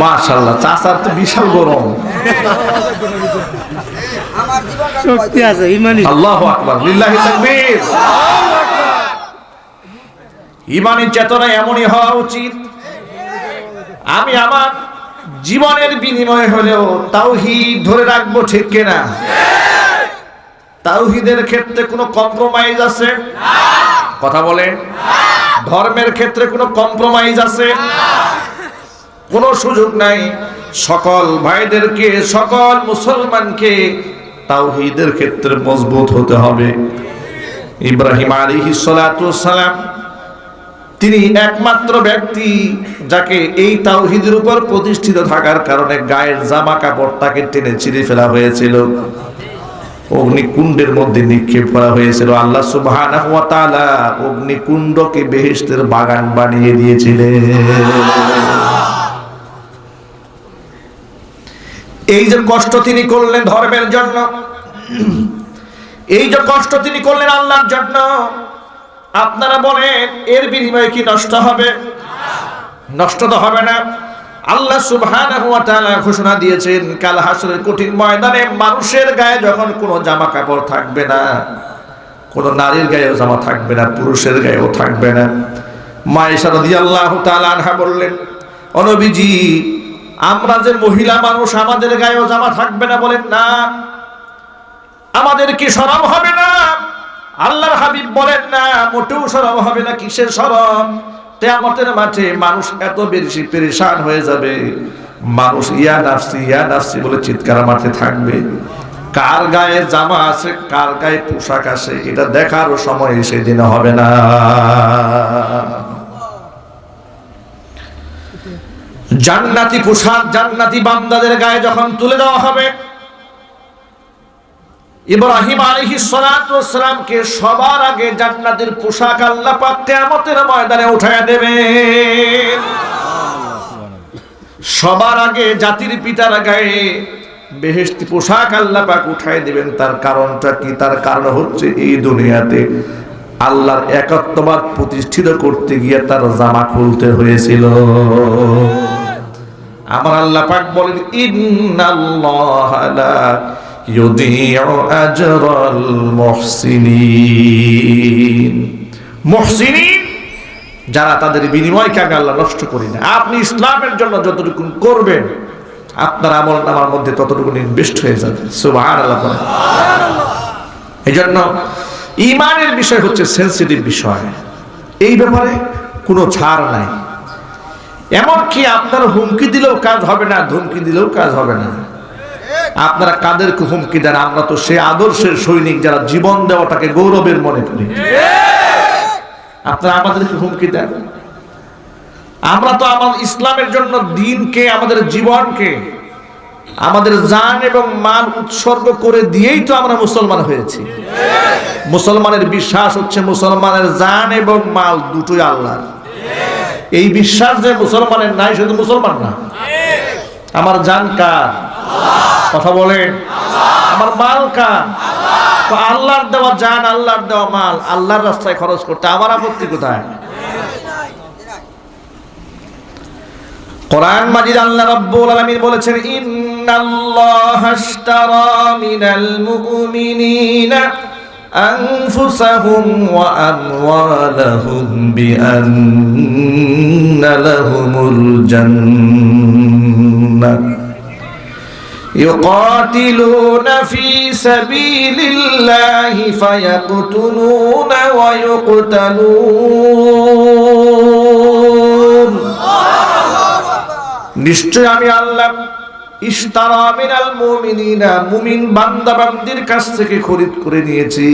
মাশাআল্লাহ, চাচার তো বিশাল গরম। শক্তি আছে, ঈমানি। আল্লাহু আকবার, লিল্লাহি তাকবীর। ঈমানি চেতনা এমনই হওয়া উচিত। আমি আমার জীবনের বিনিময়ে হলেও তাওহীদ ধরে রাখবো, ঠিক কিনা? তাওহীদের ক্ষেত্রে কোনো কম্প্রোমাইজ আছে? কথা বলেন। ধর্মের ক্ষেত্রে কোনো কম্প্রোমাইজ আছে? কোনো সুযোগ নাই। সকল ভাইদেরকে, সকল মুসলমানকে তাওহীদের ক্ষেত্রে মজবুত হতে হবে। ইব্রাহিম আলাইহিস সালাতু ওয়াস সালাম তিনি একমাত্র ব্যক্তি যাকে এই তাওহীদের উপর প্রতিষ্ঠিত থাকার কারণে গায়ের জামা কাপড় তাকে টেনে ছিঁড়ে ফেলা হয়েছিল, অগ্নিকুণ্ডের মধ্যে নিক্ষেপ করা হয়েছিল। আল্লাহ সুবহানাহু ওয়া তাআলা অগ্নিকুণ্ডকে বেহেশতের বাগান বানিয়ে দিয়েছিলেন। এই যে কষ্ট তিনি করলেন ধর্মের জন্য, এই যে কষ্ট তিনি করলেন আল্লাহর জন্য, আপনারা বলেন এর বিনিময়ে কি নষ্ট হবে? নষ্ট তো হবে না। আল্লাহ সুবহানাহু ওয়া তাআলা ঘোষণা দিয়েছেন, কাল হাসরের কঠিন ময়দানে মানুষের গায়ে যখন কোনো জামা কাপড় থাকবে না, কোনো নারীর গায়েও জামা থাকবে না, পুরুষের গায়েও থাকবে না, মা আয়েশা রাদিয়াল্লাহু তাআলা আনহা বললেন, ও নবীজি, আমরা যে মহিলা মানুষ, আমাদের গায়েও জামা থাকবে না? বলেন না। আমাদের কি শরম হবে না? আল্লাহর হাবিব বলেন না, মোটেও শরম হবে না। কিসের শরম? কিয়ামতের মাঠে মানুষ এত বেশি পেরেশান হয়ে যাবে, মানুষ ইয়া নাফসি বলে চিৎকার মারতে থাকবে। কার গায়ে জামা আছে, কার গায়ে পোশাক আছে, এটা দেখার সময় সেদিন হবে না। জান্নাতি পোশাক জান্নাতি বান্দাদের গায়ে যখন তুলে দেওয়া হবে, ইব্রাহিম আলাইহিস সালাতু ওয়াস সালামকে সবার আগে জান্নাতের পোশাক আল্লাহ পাক কিয়ামতের ময়দানে উঠায়া দেবেন। সবার আগে জাতির পিতার গায়ে বেহেশতি পোশাক আল্লাহ পাক উঠায় দিবেন। তার কারণটা কি? তার কারণ হচ্ছে এই দুনিয়াতে আল্লাহর একাত্মবাদ প্রতিষ্ঠিত করতে গিয়ে তার জামা খুলতে হয়েছিল। আমার আল্লাহ পাক বলেন, ইন্নাল্লাহা লা ইউদিউ আজরাল মুহসিনিন। মুহসিনিন যারা, তাদের বিনিময়কে আমি আল্লাহ নষ্ট করি না। আপনি ইসলামের জন্য যতটুকু করবেন, আপনার আমল নামার মধ্যে ততটুকু ইনভেস্ট হয়ে যাবে। সুবহানাল্লাহ। এই জন্য ঈমানের বিষয় হচ্ছে সেনসিটিভ বিষয়, এই ব্যাপারে কোনো ছাড় নাই। এমনকি আপনার হুমকি দিলেও কাজ হবে না, ধমকি দিলেও কাজ হবে না। আপনারা কাদেরকে হুমকি দেন? আমরা তো সে আদর্শের সৈনিক যারা জীবন দেওয়াটাকে গৌরবের মনে করি। আপনারা আমাদেরকে হুমকি দেন। আমরা তো আমাদের ইসলামের জন্য দিনকে, আমাদের জীবনকে, আমাদের জান এবং মাল উৎসর্গ করে দিয়েই তো আমরা মুসলমান হয়েছি। মুসলমানের বিশ্বাস হচ্ছে মুসলমানের জান এবং মাল দুটোই আল্লাহর। এই বিশ্বাস যে মুসলমানের নাই, শুধু মুসলমান না। আমার জান কার? কথা বলেন। আমার মাল কার? আল্লাহর দেওয়া জান, আল্লাহর দেওয়া মাল আল্লাহর রাস্তায় খরচ করতে আমার আপত্তি কোথায়? কোরআন মাজিদ আল্লাহ রাব্বুল আলামিন বলেছেন, ইন্নাল্লাহা আশতারা মিনাল মুমিনিনা আনফুসাহুম ওয়া আমওয়ালাহুম বিআন্না লাহুমুল জান্নাহ ইউকাতিলুনা ফি সাবিলিল্লাহি ফায়াকতুলুনা ওয়া ইউকতালুন। নিশ্চয় আমি আল্লাহ ইশতারা মিনাল মুমিনিনা, মুমিন বান্দা বান্দির কাছ থেকে খরিদ করে নিয়েছি,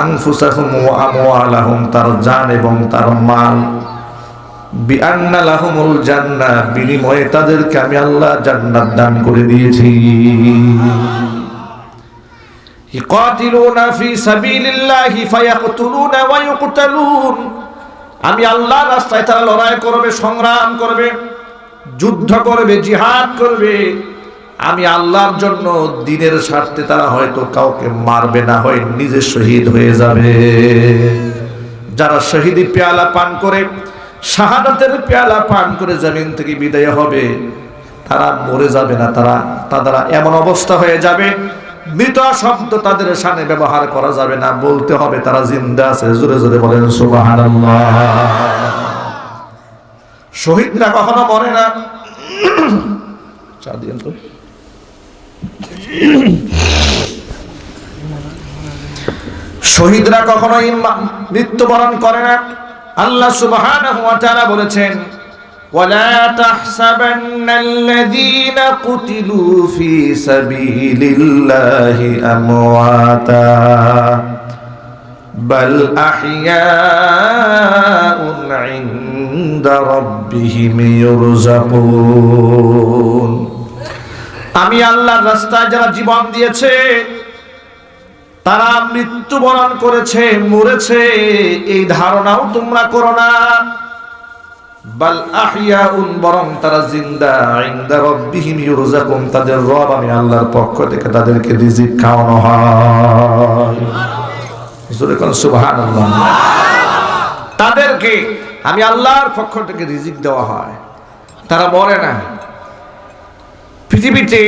আনফুসাহুম ওয়া আমওয়ালাহুম, তার জান এবং তার মাল, বিআন্না লাহুমুল জান্নাহ, বিনিময়ে তাদেরকে আমি আল্লাহ জান্নাত দান করে দিয়েছি। ইকাতিলুনা ফি সাবিলিল্লাহি ফায়াকতুলুনা ওয়া ইউকতালুন, আমি আল্লাহর রাস্তায় তারা লড়াই করবে, সংগ্রাম করবে, যুদ্ধ করবে, জিহাদ করবে। আমি আল্লাহর জন্য দ্বীনের স্বার্থে তারা হয়তো কাউকে মারবে না, হয় নিজে শহীদ হয়ে যাবে। যারা শহীদি পেয়ালা পান করে, শাহাদাতের পেয়ালা পান করে জমিন থেকে বিদায় হবে, তারা মরে যাবে না। তাদের এমন অবস্থা হয়ে যাবে, মৃত শব্দ তাদের সামনে ব্যবহার করা যাবে না, বলতে হবে তারা জিন্দা আছে। জোরে জোরে বলেন সুবহানাল্লাহ। শহীদরা কখনো মরে না। চা দিয়েন তো। শহীদরা কখনোই মৃত্যুবরণ করে না। আল্লাহ সুবহানাহু ওয়া তাআলা বলেছেন, ওয়ালা তাহসাবান্নাল্লাযীনা কুতিলু ফি সাবিলিল্লাহি আমওয়াতা বাল আহইয়াউন ইনদা রাব্বিহিম ইউরযাকুন। আমি আল্লাহর রাস্তায় যারা জীবন দিয়েছে, তারা মৃত্যুবরণ করেছে, মরেছে, এই ধারণাও তোমরা করো না। বাল আহইয়াউন, বরং তারা জিন্দা, ইনদা রাব্বিহিম ইউরযাকুন, তাদের রব আমি আল্লাহর পক্ষ থেকে তাদেরকে রিজিক খাওয়ানো হয়। সুবহানাল্লাহ। তাদেরকে আমি আল্লাহর পক্ষ থেকে রিজিক দেওয়া হয়, তারা মরে না। পৃথিবীতে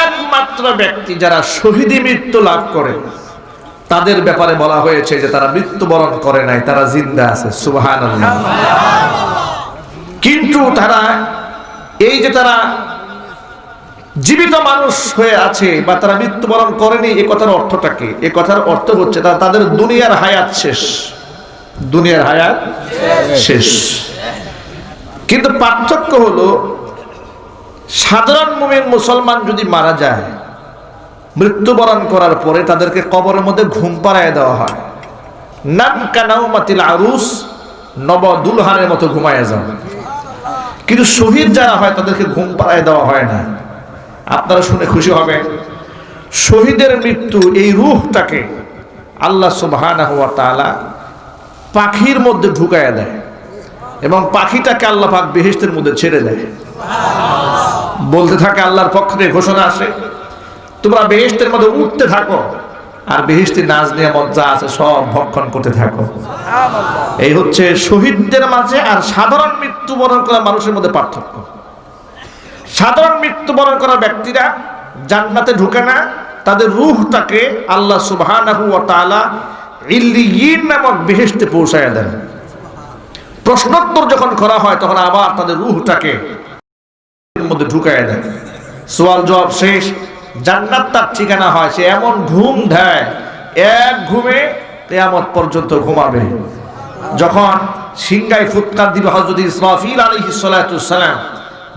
একমাত্র ব্যক্তি যারা শহীদি মৃত্যু লাভ করে, তাদের ব্যাপারে বলা হয়েছে যে তারা মৃত্যুবরণ করে নাই, তারা জিন্দা আছে। সুবহানাল্লাহ। কিন্তু তারা এই যে তারা জীবিত মানুষ হয়ে আছে বা তারা মৃত্যুবরণ করেনি, এই কথার অর্থটা কি? এই কথার অর্থ হচ্ছে তাদের দুনিয়ার হায়াত শেষ, দুনিয়ার হায়াত শেষ। কিন্তু পার্থক্য হলো সাধারণ মুমিন মুসলমান যদি মারা যায়, মৃত্যুবরণ করার পরে তাদেরকে কবরের মধ্যে ঘুম পাড়ায় দেওয়া হয়। নাম কানাউমাতিল আরুস, নব দুলহানের মতো ঘুমায় যান। কিন্তু শহীদ যারা হয় তাদেরকে ঘুম পাড়ায় দেওয়া হয় না। আপনারা শুনে খুশি হবেন, শহীদের মৃত্যু এই রূহটাকে আল্লাহ সুবহানাহু ওয়া তাআলা পাখির মধ্যে ঢুকায়া দেয় এবং পাখিটাকে আল্লাহ পাক বেহেশতের মধ্যে ছেড়ে দেয়। বলতে থাকে, আল্লাহর পক্ষ থেকে ঘোষণা আসে, তোমরা বেহেশতের মধ্যে উঠতে থাকো আর বেহেশতের নাজ নিয়ামত যা আছে সব ভক্ষণ করতে থাকো। এই হচ্ছে শহীদদের মাঝে আর সাধারণ মৃত্যুবরণ করা মানুষের মধ্যে পার্থক্য। সাধারণ মৃত্যুবরণ করা ব্যক্তিরা জান্নাতে ঢুকে না, তাদের রূহটাকে আল্লাহ সুবহানাহু ওয়া তাআলা ইল্লিয়িন নামক বেহেশতে পৌঁছায়া দেন। প্রশ্নোত্তর যখন করা হয় তখন আবার তাদের রূহটাকে মধ্যে ঢুকায়া দেন। সওয়াল জবাব শেষ, জান্নাত তার ঠিকানা হয়। সে এমন ঘুম দেয়, এক ঘুমে কিয়ামত পর্যন্ত ঘুমাবে। যখন সিংহায় ফুৎকার দিবে হযরত ইসরাফিল আলাইহিস সালাতু সালাম,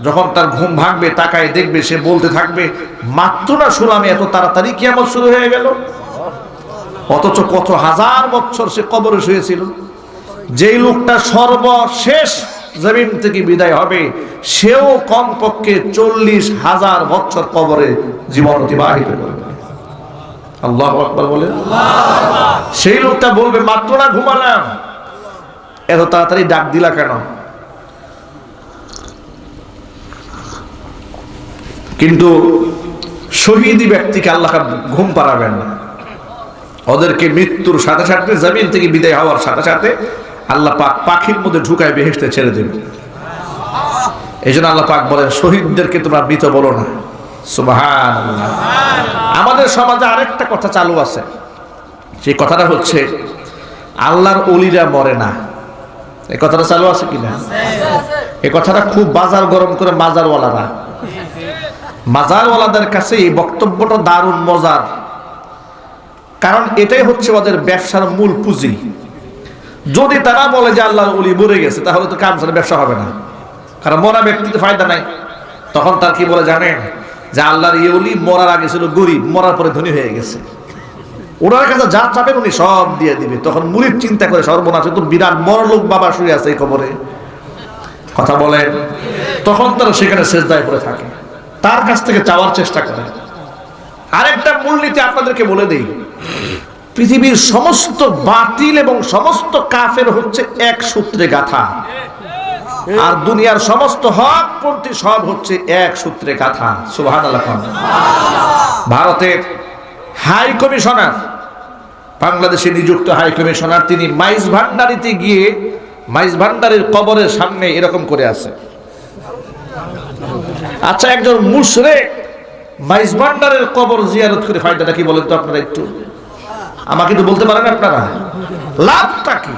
যখন তার ঘুম ভাঙবে, তাকায় দেখবে, সে বলতে থাকবে, মাত্র না শুনলাম এত তাড়াতাড়ি কিয়ামত শুরু হয়ে গেল। অথচ কত হাজার বছর সে কবরে শুয়েছিল। যেই লোকটা সর্বশেষ জমিন থেকে বিদায় হবে, সেও কমপক্ষে 40,000 বছর কবরে জীবন অতিবাহিত করবে। আল্লাহু আকবার বলে। সেই লোকটা বলবে, মাত্র না ঘুমালাম, এত তাড়াতাড়ি ডাক দিলা কেন? কিন্তু শহীদি ব্যক্তিকে আল্লাহ ঘুম পাড়াবেন না। ওদেরকে মৃত্যুর সাথে সাথে, জমিন থেকে বিদায় হওয়ার সাথে সাথে আল্লাহ পাক পাখির মধ্যে ঢুকায় বেহেশতে ছেড়ে দেবে। এই জন্য আল্লাহ পাক বলেন, শহীদদেরকে তোমরা মৃত বলো না। সুবহানাল্লাহ। আমাদের সমাজে আরেকটা কথা চালু আছে, সেই কথাটা হচ্ছে আল্লাহর ওলিরা মরে না। এই কথাটা চালু আছে কিনা? এই কথাটা খুব বাজার গরম করে মাজারওয়ালারা, মাজারওয়ালাদের কাছে এই বক্তব্যটা দারুণ মজার। কারণ এটাই হচ্ছে ওদের ব্যবসার মূল পুঁজি। যদি তারা বলে যে আল্লাহর ওলি মরে গেছে, তাহলে তো কাম ছাড়া ব্যবসা হবে না, কারণ মরা ব্যক্তিতে ফায়দা নাই। তখন তার কি বলে জানেন? যে আল্লাহর এই ওলি মরার আগে ছিল গরিব, মরার পরে ধনী হয়ে গেছে। ওনার কাছে যা চাবেন উনি সব দিয়ে দিবে। তখন মুরিদ চিন্তা করে, সর্বনাশ, তো বিরাট বড় লোক বাবা শুয়ে আছে এই কবরে, কথা বলেন। তখন তারা সেখানে সেজদায় পড়ে থাকে, তার কাছ থেকে চাওয়ার চেষ্টা করে। আরেকটা মূলনীতি আপনাদেরকে বলে দেই, পৃথিবীর সমস্ত বাতিল এবং সমস্ত কাফের হচ্ছে এক সূত্রে গাথা, আর দুনিয়ার সমস্ত হকপন্থী সব হচ্ছে এক সূত্রে গাথা। সুবহানাল্লাহ। ভারতের হাই কমিশনার, বাংলাদেশে নিযুক্ত হাই কমিশনার, তিনি মাইজ ভান্ডারিতে গিয়ে মাইজ ভান্ডারির কবরের সামনে এরকম করে আছে। আচ্ছা, একজন মুশরিক মাইজ ভান্ডারের কবর জিয়ারত করে ফায়দাটা কি বলেন তো আপনারা? একটু আমাকে তো বলতে পারেন আপনারা, লাভটা কি?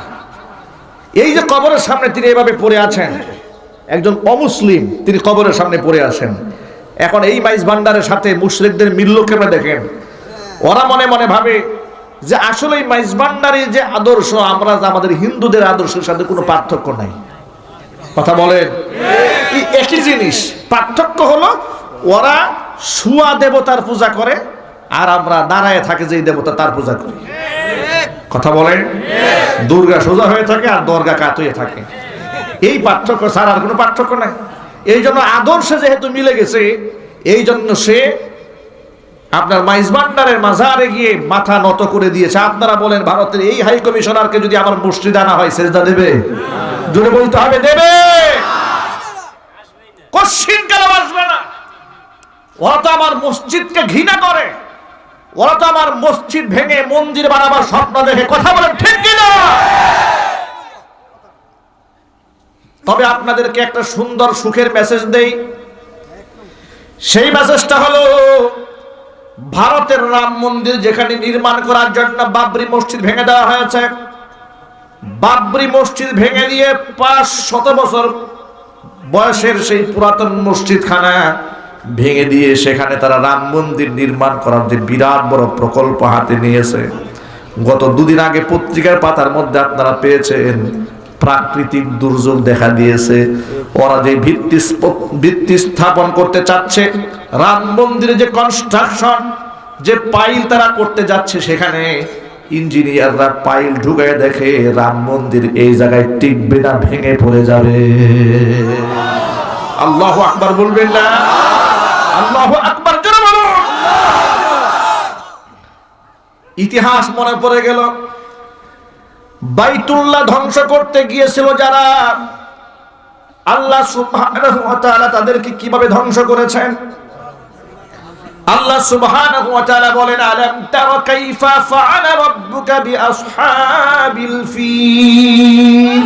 এই যে কবরের সামনে তিনি এভাবে পড়ে আছেন, একজন অমুসলিম তিনি কবরের সামনে পড়ে আছেন। এখন এই মাইজ ভান্ডারের সাথে মুশরিকদের মিলল কেমন দেখেন। ওরা মনে মনে ভাবে যে আসলে এই মাইজ ভান্ডারের যে আদর্শ, আমরা আমাদের হিন্দুদের আদর্শের সাথে কোনো পার্থক্য নাই। কথা বলেন, একই জিনিস। পার্থক্য হলো ওরা শুয়া দেবতার পূজা করে আর আমরা দাঁড়ায় থাকে যে দেবতা তার পূজা করি। কথা বলেন, দুর্গা সোজা হয়ে থাকে আর দরগা কাত হয়ে থাকে। এই পার্থক্য ছাড়া আর কোনো পার্থক্য নাই। এই জন্য আদর্শে যেহেতু মিলে গেছে, এই জন্য সে আপনার মাইজ ভান্ডারের মাজারে গিয়ে মাথা নত করে দিয়েছে। আপনারা বলেন, ভারতের এই হাই কমিশনারকে যদি আমার মসজিদে আনা হয়, সেজদা দেবে? জোরে বলতে হবে, দেবে। কোশ্চিন কালে আসবে না। ওরা তো আমার মসজিদকে ঘৃণা করে, ওরা তো আমার মসজিদ ভেঙে মন্দির বানাবার স্বপ্ন দেখে। কথা বলেন ঠিক কিনা? তবে আপনাদেরকে একটা সুন্দর সুখের মেসেজ দেই। সেই মেসেজটা হলো, ভারতের রাম মন্দির যেখানে নির্মাণ করার জন্য বাবরি মসজিদ ভেঙে দেওয়া হয়েছে, বাবরি মসজিদ ভেঙে দিয়ে 500 বছর বয়সের সেই পুরাতন মসজিদখানা ভেঙে দিয়ে সেখানে তারা রাম মন্দির নির্মাণ করার যে বিরাট বড় প্রকল্প হাতে নিয়েছে। গত দুদিন আগে পত্রিকার পাতার মধ্যে আপনারা পেয়েছেন প্রাকৃতিক দুর্যোগ দেখা দিয়েছে। ওরা যে ভিত্তি স্থাপন করতে চাচ্ছে, রাম মন্দিরে যে কনস্ট্রাকশন, যে পাইল তারা করতে যাচ্ছে, সেখানে ইঞ্জিনিয়াররা পাইল ঢুকায় দেখে রাম মন্দির এই জায়গায় টিকবে না, ভেঙে পড়ে যাবে। আল্লাহু আকবার বলবেন না? আল্লাহু আকবার জোরে বলুন। ইতিহাস মনে পড়ে গেল, বাইতুল্লাহ ধ্বংস করতে গিয়েছিল যারা, আল্লাহ সুবহানাহু ওয়া তাআলা তাদেরকে কিভাবে ধ্বংস করেছেন। আল্লাহ সুবহানাহু ওয়া তাআলা বলেন, আলাম তারা কাইফা ফাআলা রাব্বুকা বিআসহাবিল ফিল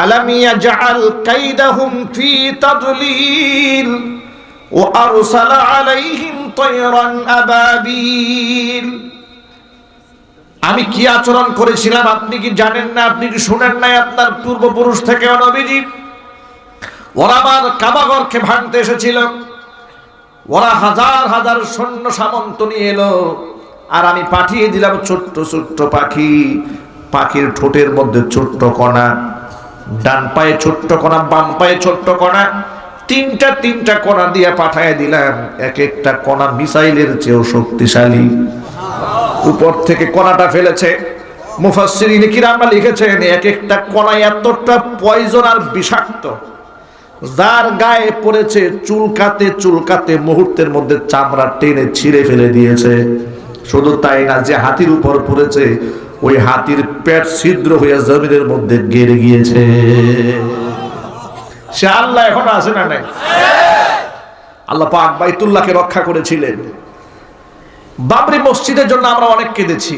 আলাম ইয়াজআল কাইদাহুম ফি তাদলিল ওয়া আরসালা আলাইহিম তায়রান আবাবিল। আমি কি আচরণ করেছিলাম আপনি কি জানেন না? আপনি কি শুনেন নাই আপনার পূর্বপুরুষ থেকে নবীজি? ওরা আমার কাবাঘরকে ভাঙতে এসেছিল, ওরা হাজার হাজার সৈন্য সামন্ত নিয়ে এলো, আর আমি পাঠিয়ে দিলাম ছোট্ট ছোট্ট পাখি। পাখির ঠোঁটের মধ্যে ছোট্ট কণা, ডান পায়ে ছোট্ট কণা, বাম পায়ে ছোট্ট কণা, তিনটা কণা দিয়ে পাঠিয়ে দিলাম। এক একটা কণা মিসাইলের চেয়েও শক্তিশালী। উপর থেকে কণাটা ফেলেছে, মুফাসসিরিন কিরামরা লিখেছেন এক একটা কণা এতটা পয়জন আর বিষাক্ত, যার গায়ে পড়েছে চুলকাতে চুলকাতে মুহূর্তের মধ্যে চামড়া টেনে ছিঁড়ে ফেলে দিয়েছে। শুধু তাই না, যে হাতির উপর পড়েছে ওই হাতির পেট ছিদ্র হয়ে জমিনের মধ্যে গেড়ে গিয়েছে। সে আল্লাহ এখনো আছে না নাই? আল্লাহ পাক বাইতুল্লাহকে রক্ষা করেছিলেন। বাবরি মসজিদের জন্য আমরা অনেক কেঁদেছি।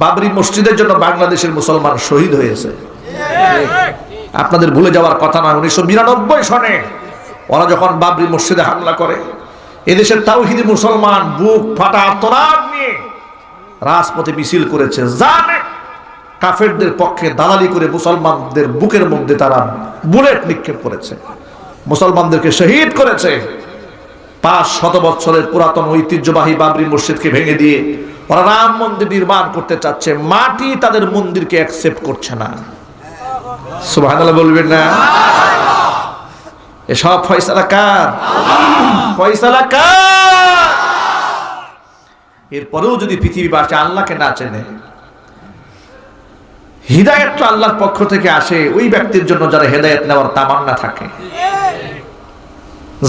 বাবরি মসজিদের জন্য বাংলাদেশের মুসলমান শহীদ হয়েছে। আপনাদের ভুলে যাওয়ার কথা না, 1992 সনে ওরা যখন বাবরি মসজিদে হামলা করে, এদেশের তাওহীদি মুসলমান বুক ফাটা আর্তনাদ নিয়ে রাজপথে মিছিল করেছে। জানে কাফেরদের পক্ষে দালালি করে মুসলমানদের বুকের মধ্যে তারা বুলেট নিক্ষেপ করেছে, মুসলমানদেরকে শহীদ করেছে। 500 বছরের পুরাতন ঐতিহ্যবাহী বাবরি মসজিদকে ভেঙে দিয়ে ওরা রাম মন্দির নির্মাণ করতে চাচ্ছে। মাটি তাদের মন্দিরকে অ্যাকসেপ্ট করছে না। সুবহানাল্লাহ বলবেন না? এসব ফয়সালা কার? ফয়সালা কার? এরপরেও যদি পৃথিবীবাসী আল্লাহকে না চেনে, হিদায়াত তো আল্লাহর পক্ষ থেকে আসে ওই ব্যক্তির জন্য যারা হেদায়েত নেওয়ার তামান্না থাকে।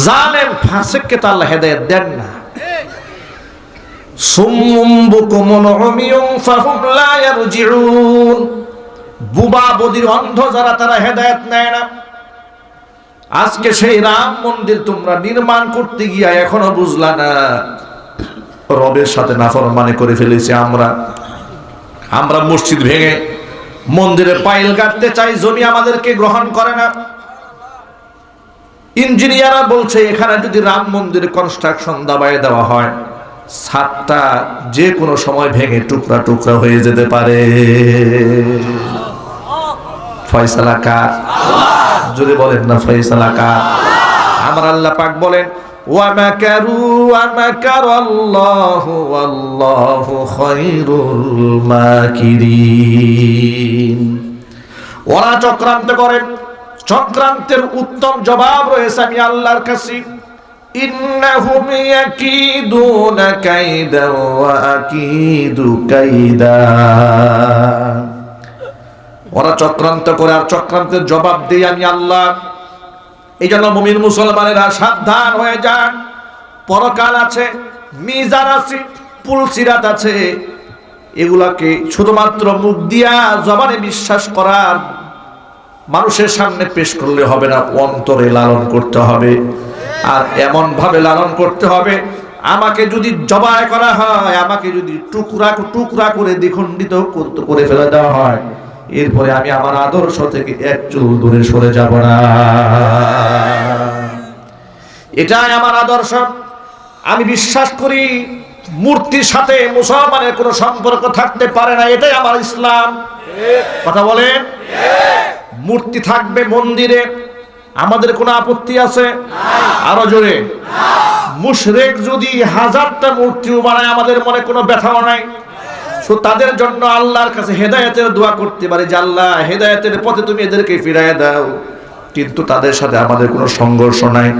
জালেম ফাসিককে তো আল্লাহ হেদায়েত দেন না। সুম্মুম বুকুমুন উমিয়ুন ফাহুম লা ইয়ারজিউন। বুবা বদির অন্ধ যারা, তারা হেদায়েত নেয় না। আজকে সেই রাম মন্দির তোমরা নির্মাণ করতে গিয়া এখনো বুঝলা না রবের সাথে নাফরমানি করে ফেলেছি আমরা মসজিদ ভেঙে মন্দিরে পাইল গাড়তে চাই, জমি আমাদেরকে গ্রহণ করে না। ইঞ্জিনিয়াররা বলছে এখানে যদি রাম মন্দিরে কনস্ট্রাকশন দাবায় দেওয়া হয়, ছাদটা যে কোনো সময় ভেঙে টুকরা টুকরা হয়ে যেতে পারে। ফয়সালা কার? জোরে বলেন না ফয়সালা কার? আমার আল্লাহ পাক বলেন, ওয়া মাকারু ওয়া মাকারাল্লাহু ওয়াল্লাহু খায়রুল মাকিরিন। ওরা চক্রান্ত করেন, চক্রান্তের উত্তম জবাব রয়েছে আমি আল্লাহর কাছে। ইন্নাহুম ইয়াকিদুনা কাইদা ওয়া আকিদু কাইদা। ওরা চক্রান্ত করে আর চক্রান্তের জবাব দেই আমি আল্লাহ। এই জন্য মুমিন মুসলমানেরা সাবধান হয়ে যান। পরকাল আছে, মিজান আছে, পুলসিরাত আছে। এগুলাকে শুধুমাত্র মুখ দিয়া জবানে বিশ্বাস করার, মানুষের সামনে পেশ করলে হবে না, অন্তরে লালন করতে হবে। আর এমন ভাবে লালন করতে হবে, আমাকে যদি জবাই করা হয়, আমাকে যদি টুকরা টুকরা করে দ্বিখণ্ডিত করে ফেলে দেওয়া হয়, এরপরে আমি আমার আদর্শ থেকে এক চুল দূরে সরে যাব না। এটাই আমার আদর্শ। আমি বিশ্বাস করি মূর্তির সাথে মুসলমানের কোনো সম্পর্ক থাকতে পারে না, এটাই আমার ইসলাম। কথা বলেন। মূর্তি থাকবে মন্দিরে, আমাদের কোনো আপত্তি আছে? আরো জোরে। মুশরিক যদি হাজারটা মূর্তিও বানায় আমাদের মনে কোনো ব্যথাও নাই। তাদের জন্য আল্লাহর কাছে হেদায়েতের দোয়া করতে পারি যে আল্লাহ হেদায়েতের পথে তুমি এদেরকে ফিরিয়ে দাও, কিন্তু তাদের সাথে আমাদের কোনো সংঘর্ষ নাই।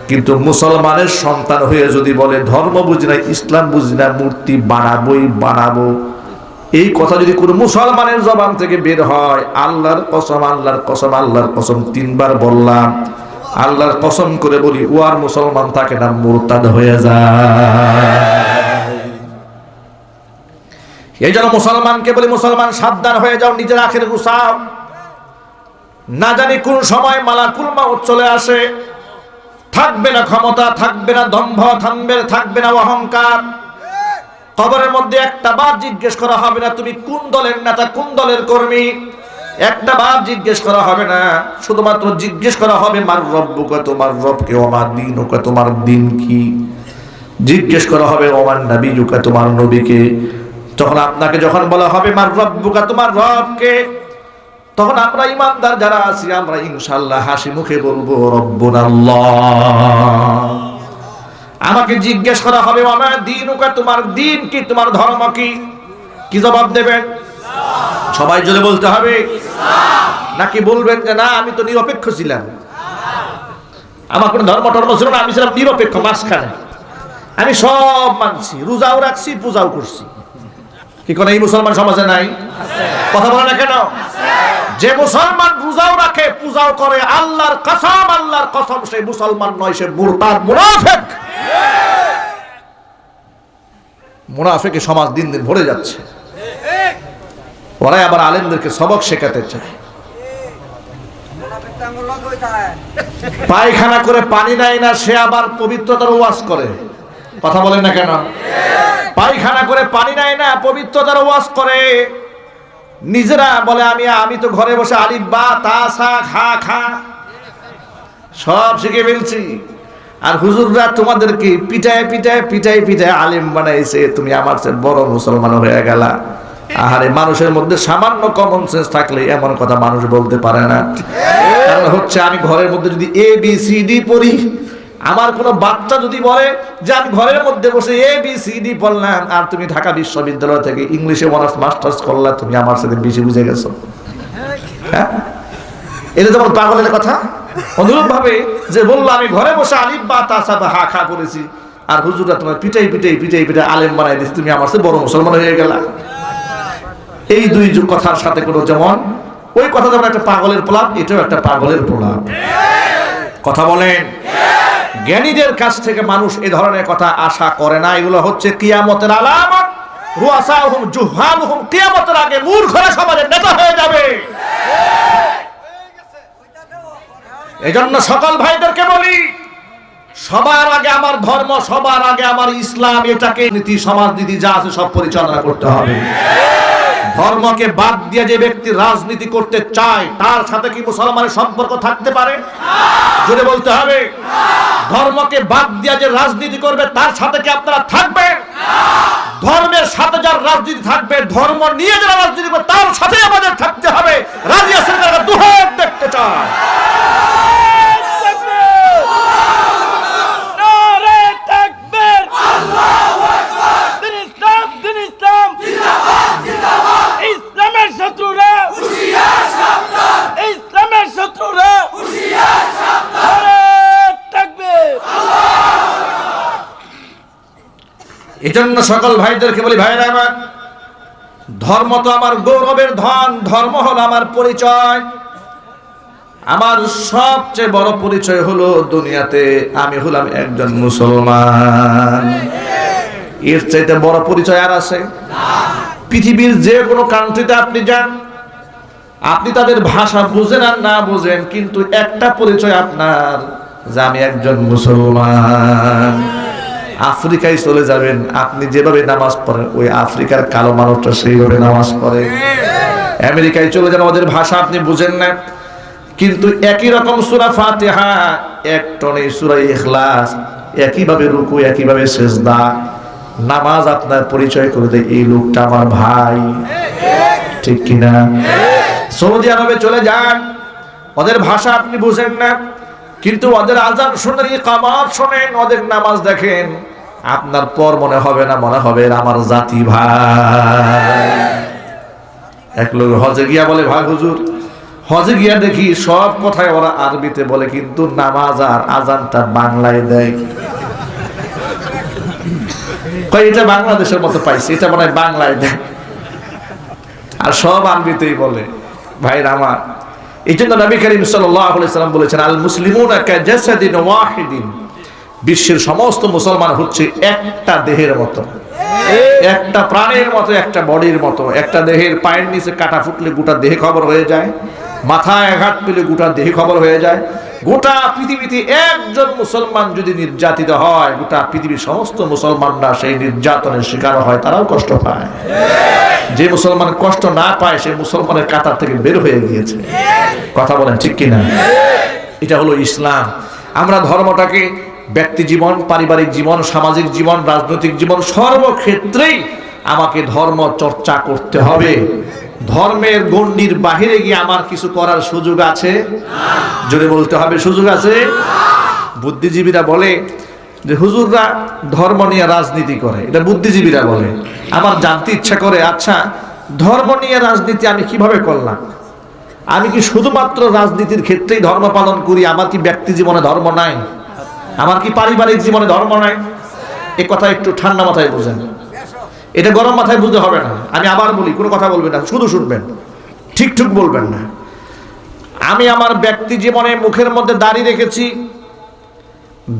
কিন্তু মুসলমানের সন্তান হয়ে যদি বলে ধর্ম বুঝি না, ইসলাম বুঝি না, মূর্তি বানাবোই বানাবো, এই কথা যদি কোনো মুসলমানের জবান থেকে বের হয়, আল্লাহর কসম, আল্লাহর কসম, আল্লাহর কসম, 3 বার বললাম, আল্লাহর কসম করে বলি ও আর মুসলমান থাকে না, মুরতাদ হয়ে যায়। এই জন্য মুসলমানকে বলি মুসলমান সাবধান হয়ে যাও, নিজের আখের গুছাও। না জানি কোন সময় মালাকুল মাউত চলে আসে, থাকবে না ক্ষমতা, থাকবে না দম্ভ, থাকবে না অহংকার। কবরের মধ্যে একটা বার জিজ্ঞেস করা হবে না তুমি কোন দলের নেতা, কোন দলের কর্মী, একটা বার জিজ্ঞেস করা হবে না। শুধুমাত্র জিজ্ঞেস করা হবে মার রব্বুকা, তোমার রবকে, ওমার দীনুকা, তোমার দিন কি। জিজ্ঞেস করা হবে ওমান নবিয়ুকা, তোমার নবীকে। তখন আপনাকে যখন বলা হবে মার রব্বুকা, তোমার রবকে, তখন আমরা ইমানদার যারা আছি আমরা ইনশাআল্লাহ হাসি মুখে বলবো রব্বুনাল্লাহ। আমাকে জিজ্ঞেস করা হবে ওমা দীনুকা, তোমার দিন কি, তোমার ধর্ম কি। কি জবাব দেবেন? সবাই জোরে বলতে হবে। নাকি বলবেন যে না আমি তো নিরপেক্ষ ছিলাম, আমার কোনো ধর্ম টর্ম ছিল না, আমি ছিলাম নিরপেক্ষ, মাঝখানে, আমি সব মানছি, রোজাও রাখছি, পূজাও করছি। কি কোনো এই মুসলমান সমাজে নাই? কথা বলে না কেন? যে মুসলমান রোজাও রাখে, পূজাও করে, আল্লাহর কসম, আল্লাহর কসম, সে মুসলমান নয়, সে মুরতাদ, মুনাফিক। মুনাফিকে সমাজ দিন দিন ভরে যাচ্ছে। ওরাই আবার আলেমদেরকে সবক শেখাতে চায়। পায়খানা করে পানি নেয় না, সে আবার পবিত্রতার ওয়াজ করে। কথা বলেন না কেন? পায়খানা করে পানি নেয় না, পবিত্রতার ওয়াজ করে। নিজেরা বলে আমি তো ঘরে বসে আলিফ বা তা সা খা খা সব শিখে ফেলছি, আর হুজুররা তোমাদেরকে পিটায় পিটায় পিটায় পিটায় আলিম বানাইছে, তুমি আমার চেয়ে বড় মুসলমান হয়ে গেলা। আহারে, মানুষের মধ্যে সামান্য কমন সেন্স থাকলে এমন কথা মানুষ বলতে পারে না। কারণ হচ্ছে আমি ঘরের মধ্যে যদি ABCD পড়ি, আমার কোনো বাচ্চা যদি বলে যে আমি ঘরের মধ্যে বসে ABCD পড়লাম, আর তুমি ঢাকা বিশ্ববিদ্যালয় থেকে ইংলিশে অনার্স মাস্টার্স করলা, তুমি আমার সাথে বেশি বুঝে গেছো। হ্যাঁ, এটা যেমন পাগলের কথা। অনুরূপ ভাবে যে বললো আমি ঘরে বসে আলিফ বা তা সা বা হা খা করেছি, আর হুজুররা তোমার পিটাই পিটাই পিটাই পিটাই আলেম বানাই দিয়েছে, তুমি আমার সাথে বড় মুসলমান হয়ে গেলা। এই দুই কথার সাথে কোনো, যেমন ওই কথা যেমন একটা পাগলের প্রলাপ, এটাও একটা পাগলের প্রলাপ। কথা বলেন। জ্ঞানীদের কাছ থেকে মানুষ এ ধরনের কথা আশা করে না। এগুলো হচ্ছে কিয়ামতের আলামত। রুয়াসাহুম জুহালুহুম, কিয়ামতের আগে মূর্খরা সমাজের নেতা হয়ে যাবে। এজন্য সকল ভাইদেরকে বলি, সবার আগে আমার ধর্ম, সবার আগে আমার ইসলাম, এটাকে নীতি সমাজনীতি যা আছে সব পরিচালনা করতে হবে। ধর্মকে বাদ দিয়ে যে ব্যক্তি রাজনীতি করতে চায়, তার সাথে কি মুসলমানের সম্পর্ক থাকতে পারে? জোরে বলতে হবে। ধর্মকে বাদ দিয়ে যে রাজনীতি করবে, তার সাথে কি আপনারা থাকবেন? ধর্মের সাথে যার রাজনীতি থাকবে, ধর্ম নিয়ে যারা রাজনীতি করবে, তার সাথে আমাদের থাকতে হবে। রাজি আছেন যারা দুহাত দেখতে চায়? এজন্য সকল ভাইদেরকে বলি, ভাইরা আমার, ধর্ম তো আমার গৌরবের ধন, ধর্ম হলো আমার পরিচয়। আমার সবচেয়ে বড় পরিচয় হলো দুনিয়াতে আমি হলাম একজন মুসলমান। এর চাইতে বড় পরিচয় আর আছে? পৃথিবীর যে কোনো কান্ট্রিতে আপনি যান, আপনি তাদের ভাষা বুঝেন আর না বুঝেন, কিন্তু একটা পরিচয় আপনার, যে আমি একজন মুসলমান। আফ্রিকায় চলে যাবেন, আপনি যেভাবে নামাজ পড়েন, ওই আফ্রিকার কালো মানুষটা সেইভাবে নামাজ পড়ে। আমেরিকায় চলে যান, ওদের ভাষা আপনি বুঝেন না, কিন্তু একই রকম সূরা ফাতিহা, এক টনে সূরা ইখলাস, একইভাবে রুকু, একইভাবে সিজদা। নামাজ আপনার পরিচয় করে দেয় এই লোকটা আমার ভাই, ঠিক কিনা? সৌদি আরবে চলে যান, ওদের ভাষা আপনি বুঝেন না, কিন্তু ওদের আজান শোনেন, ইকামাত শোনেন, ওদের নামাজ দেখেন, আপনার পর মনে হবে না, মনে হবে এরা আমার জাতি ভাই। এক লোক হজে গিয়া বলে, ভাই হুজুর, হজে গিয়া দেখি সব কথাই ওরা আরবিতে বলে, কিন্তু নামাজ আর আজানটা বাংলায় দেয়। কই এটা বাংলাদেশের মতো পাইছি, এটা মনে হয় বাংলায় দেয়, আর সব আরবিতেই বলে। ভাইরা আমার, এই জন্য নবী করিম সাল্লাল্লাহু আলাইহি সাল্লাম বলেছেন, আল মুসলিমুনা কাজাসাদিন ওয়াহিদিন, বিশ্বের সমস্ত মুসলমান হচ্ছে একটা দেহের মতো, একটা প্রাণের মতো, একটা বডির মতো। একটা দেহের পায়ের নিচে কাটা ফুটলে গোটা দেহে খবর হয়ে যায়, মাথায় আঘাত পেলে গোটা দেহে খবর হয়ে যায়। গোটা পৃথিবীতে একজন মুসলমান যদি নির্যাতিত হয়, গোটা পৃথিবীর সমস্ত মুসলমানরা সেই নির্যাতনের শিকার হয়, তারাও কষ্ট পায়। যে মুসলমান কষ্ট না পায়, সে মুসলমানের কাতার থেকে বের হয়ে গিয়েছে। কথা বলেন ঠিক কিনা? এটা হলো ইসলাম। আমরা ধর্মটাকে ব্যক্তি জীবন, পারিবারিক জীবন, সামাজিক জীবন, রাজনৈতিক জীবন, সর্বক্ষেত্রেই আমাকে ধর্ম চর্চা করতে হবে। ধর্মের গণ্ডির বাহিরে গিয়ে আমার কিছু করার সুযোগ আছে? জোরে বলতে হবে, সুযোগ আছে? বুদ্ধিজীবীরা বলে যে হুজুররা ধর্ম নিয়ে রাজনীতি করে, এটা বুদ্ধিজীবীরা বলে। আমার জানতে ইচ্ছা করে, আচ্ছা ধর্ম নিয়ে রাজনীতি আমি কিভাবে করলাম? আমি কি শুধুমাত্র রাজনীতির ক্ষেত্রেই ধর্ম পালন করি? আমার কি ব্যক্তি জীবনে ধর্ম নাই? আমার কি পারিবারিক জীবনে ধর্ম নাই? এ কথা একটু ঠান্ডা মাথায় বুঝেন, এটা গরম মাথায় বুঝতে হবে না। আমি আবার বলি, কোনো কথা বলবেন না, শুধু শুনবেন, ঠিক ঠিক বলবেন না। আমি আমার ব্যক্তি জীবনে মুখের মধ্যে দাড়ি রেখেছি,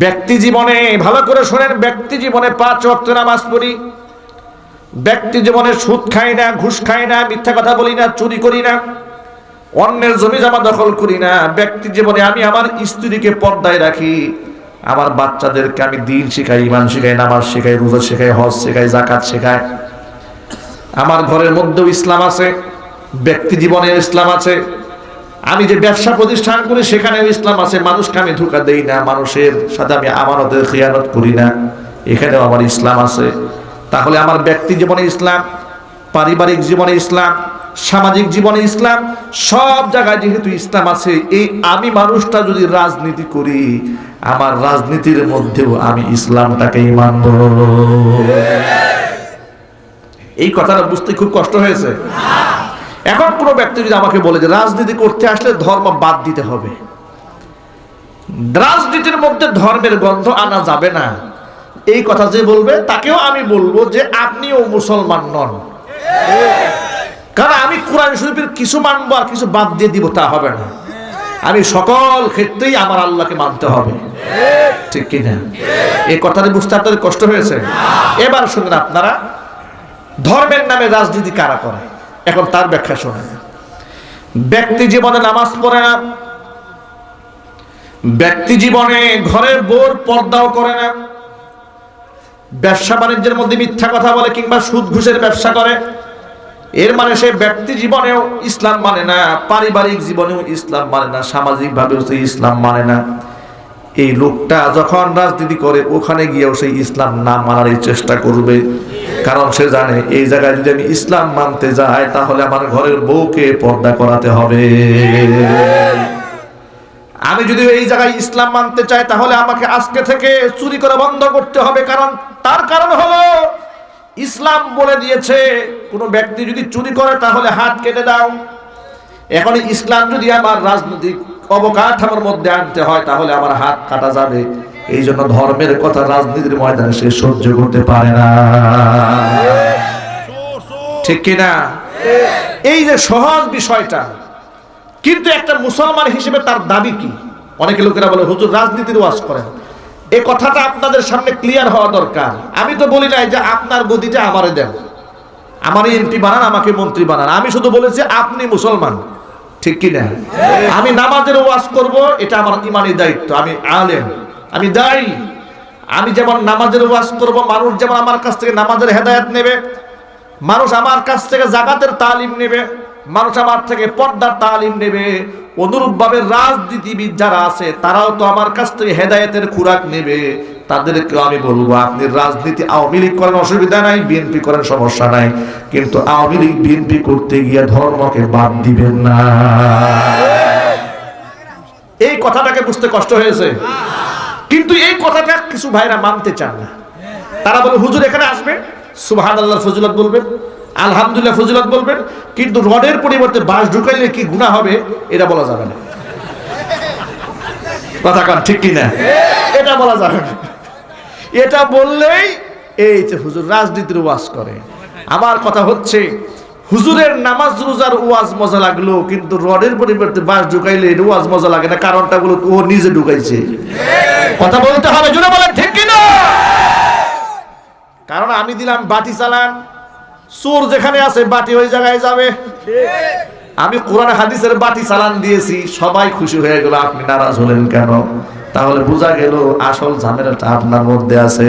ব্যক্তি জীবনে, ভালো করে শোনেন, ব্যক্তি জীবনে 5 ওয়াক্ত নামাজ পড়ি, ব্যক্তি জীবনে সুদ খাই না, ঘুষ খাই না, মিথ্যা কথা বলি না, চুরি করি না, অন্যের জমি জমা দখল করি না। ব্যক্তি জীবনে আমি আমার স্ত্রীকে পর্দায় রাখি, আমার বাচ্চাদেরকে আমি দিন শিখাই, ইমান শিখাই, নামাজ শিখাই, রোজা শিখাই, হজ শিখাই, যাকাত শিখাই। আমার ঘরের মধ্যেও ইসলাম আছে, ব্যক্তি জীবনে ইসলাম আছে। আমি যে ব্যবসা প্রতিষ্ঠান করি সেখানেও ইসলাম আছে, মানুষকে আমি ধোঁকা দেই না, মানুষের সাথে আমি আমানতের খেয়ানত করি না, এখানেও আমার ইসলাম আছে। তাহলে আমার ব্যক্তি জীবনে ইসলাম, পারিবারিক জীবনে ইসলাম, সামাজিক জীবনে ইসলাম, সব জায়গায় যেহেতু ইসলাম আছে, এই আমি মানুষটা যদি রাজনীতি করি, আমার রাজনীতির মধ্যেও আমি ইসলামটাকেই মানব। এই কথাটা বুঝতে খুব কষ্ট হয়েছে। এখন কোনো ব্যক্তি যদি আমাকে বলে যে রাজনীতি করতে আসলে ধর্ম বাদ দিতে হবে, রাজনীতির মধ্যে ধর্মের গন্ধ আনা যাবে না, এই কথা যে বলবে তাকেও আমি বলবো যে আপনিও মুসলমান নন। কারণ আমি কোরআন শরীফের কিছু মানবো আর কিছু বাদ দিয়ে দিব তা হবে না। আমি সকল ক্ষেত্রেই আমার আল্লাহকে মানতে হবে, ঠিক কিনা? এই কথাটা বুঝতে আপনাদের কষ্ট হয়েছে? এবার শুনুন, আপনারা ধর্মের নামে রাজনীতি কারা করে, এখন তার ব্যাখ্যা শোনেন। ব্যক্তি জীবনে নামাজ পড়ে না, ব্যক্তি জীবনে ঘরের বউর পর্দাও করে না, ব্যবসা বাণিজ্যের মধ্যে মিথ্যা কথা বলে কিংবা সুদ ঘুষের ব্যবসা করে, এর মানে সে ব্যক্তি জীবনেও ইসলাম মানে না, পারিবারিক জীবনেও ইসলাম মানে না, সামাজিক ভাবেও সে ইসলাম মানে না। এই লোকটা যখন রাজনীতি করে ওখানে গিয়েও সেই ইসলাম না মানার চেষ্টা করবে, কারণ সে জানে এই জায়গায় যদি আমি ইসলাম মানতে যাই তাহলে আমার ঘরের বউকে পর্দা করাতে হবে। আমি যদি এই জায়গায় ইসলাম মানতে চাই তাহলে আমাকে আজকে থেকে চুরি করা বন্ধ করতে হবে, কারণ তার কারণ হলো ইসলাম বলে দিয়েছে কোন ব্যক্তি যদি চুরি করে তাহলে হাত কেটে দাও। এখন ইসলাম যদি আমার রাজনৈতিক অবকাঠামোর মধ্যে আনতে হয় তাহলে আমার হাত কাটা যাবে। এই জন্য ধর্মের কথা রাজনীতির ময়দানে সে সহ্য করতে পারে না, ঠিক কিনা? এই যে সহজ বিষয়টা, কিন্তু একটা মুসলমান হিসেবে তার দাবি কি? অনেকে লোকেরা বলে হুজুর রাজনীতির ওয়াজ করেন, এই কথাটা আপনাদের সামনে ক্লিয়ার হওয়া দরকার। আমি তো বলি নাই যে আপনার গদিটা আমারে দেন, আমারই এমপি বানান, আমাকে মন্ত্রী বানান। আমি শুধু বলেছি আপনি মুসলমান, ঠিক কিনা? আমি নামাজের ওয়াজ করব, এটা আমার ইমানি দায়িত্ব, আমি আলেম, আমি দায়ী। আমি যেমন নামাজের ওয়াজ করব, মানুষ যেমন আমার কাছ থেকে নামাজের হেদায়েত নেবে, মানুষ আমার কাছ থেকে যাকাতের তালিম নেবে, মানুষ আমার থেকে পর্দার তালিম নেবে, অনুরূপভাবে রাজনীতিবিদ যারা আছে তারাও তো আমার কাছ থেকে হেদায়েতের খুরাক নেবে। তাদেরকে আমি বলবো, আপনি রাজনীতি আওয়ামী লীগ করেন অসুবিধা নাই, বিএনপি করেন সমস্যা নাই, কিন্তু আওয়ামী লীগ বিএনপি করতে গিয়ে ধর্মকে বাদ দিবেন না। এই কথাটাকে বুঝতে কষ্ট হয়েছে, কিন্তু এই কথাটা কিছু ভাইরা মানতে চান না। তারা বলে হুজুর এখানে আসবেন, সুবহানাল্লাহ ফজিলত বলবেন, আলহামদুলিল্লাহ ফজিলত বলবেন, কিন্তু রডের পরিবর্তে বাঁশ ঢুকাইলে কি গুনাহ হবে এটা বলা যাবে না। কথা কান ঠিক কিনা? এটা বলা যাবে না। এটা বললেই এই যে হুজুর রাজনীতির ওয়াজ করে। আমার কথা হচ্ছে, হুজুরের নামাজ রোজার ওয়াজ মজা লাগলো, কিন্তু রডের পরিবর্তে বাঁশ ঢুকাইলে এটা ওয়াজ মজা লাগে না। কারণটা বলো, ও নিজে ঢুকাইছে। কথা বলতে হবে, জোরে বলেন ঠিক কিনা? কারণ আমি দিলাম বাটি চালান, চোর যেখানে আছে বাটি ওই জায়গায় যাবে। আমি কোরআন হাদিসের বাটি চালান দিয়েছি, সবাই খুশি হয়ে গেল, আপনি নারাজ হলেন কেন? তাহলে বোঝা গেল আসল ঝামেলাটা আপনার মধ্যে আছে।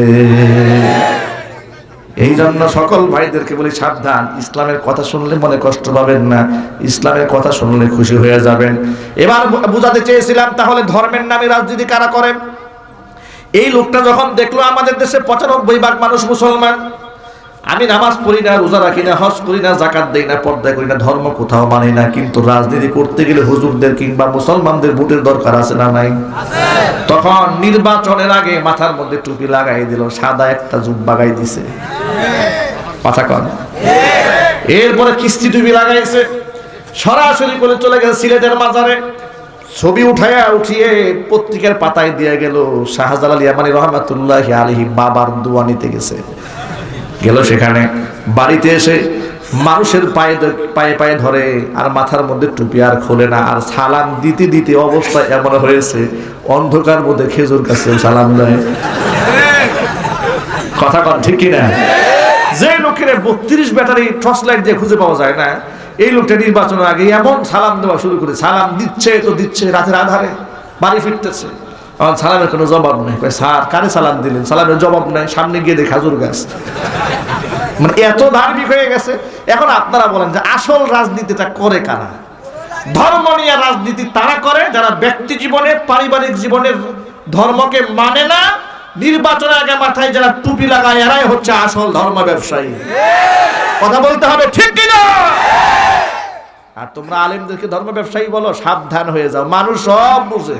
এই জন্য সকল ভাইদেরকে বলি সাবধান, ইসলামের কথা শুনলে মনে কষ্ট পাবেন না, ইসলামের কথা শুনলে খুশি হয়ে যাবেন। এবার বুঝাতে চেয়েছিলাম, তাহলে ধর্মের নামে রাজনীতি কারা করেন? এই লোকটা যখন দেখলো আমাদের দেশে 95% মানুষ মুসলমান, আমি নামাজ পড়ি না, রোজা রাখি না, হজ করি না, যাকাত দেই না, পর্দা করি না, ধর্ম কোথাও মানি না, কিন্তু রাজনীতি করতে গেলে হুজুরদের কিংবা মুসলমানদের ভোটের দরকার আছে না নাই? তখন নির্বাচনের আগে মাথার মধ্যে টুপি লাগাই দিল, সাদা একটা জুব্বা গাই দিছে। কথা কন। এরপরে কিস্তি টুপি লাগাইছে, সরাসরি করে চলে গেছে সিলেটের মাজারে, ছবি উঠিয়ে পত্রিকার পাতায় দিয়ে গেল, শাহজালাল ইয়ামানী রহমাতুল্লাহি আলাইহি বাবার দোয়া নিতে গেছে। গেল সেখানে, বাড়িতে এসে মানুষের পায়ে পায়ে ধরে, আর মাথার মধ্যে টুপি আর খোলে না, আর সালাম দিতে দিতে অবস্থা এমন হয়েছে অন্ধকার মধ্যে খেজুর গাছে সালাম দেয়। কথা কন ঠিক কিনা? যে লোকের 32 ব্যাটারি টর্চ লাইট দিয়ে খুঁজে পাওয়া যায় না, এই লোকটা নির্বাচনের আগে এমন সালাম দেওয়া শুরু করে, সালাম দিচ্ছে তো দিচ্ছে, রাতের আধারে বাড়ি ফিরতেছে, আমার সালামের কোনো জবাব নেই। স্যার কারে সালাম দিলেন? সালামের জবাব নাই, সামনে গিয়ে দেখে খাজুর গাছ। মানে এত ধার্মিক হয়ে গেছে। এখন আপনারা বলেন যে আসল রাজনীতিটা করে কারা? ধর্ম নিয়ে রাজনীতি তারা করে যারা ব্যক্তি জীবনে, পারিবারিক জীবনের ধর্মকে মানে না। নির্বাচনের আগে মাথায় যারা টুপি লাগায়, এরাই হচ্ছে আসল ধর্ম ব্যবসায়ী। কথা বলতে হবে ঠিক কিনা? আর তোমরা আলেমদেরকে ধর্ম ব্যবসায়ী বলো, সাবধান হয়ে যাও। মানুষ সব বুঝে,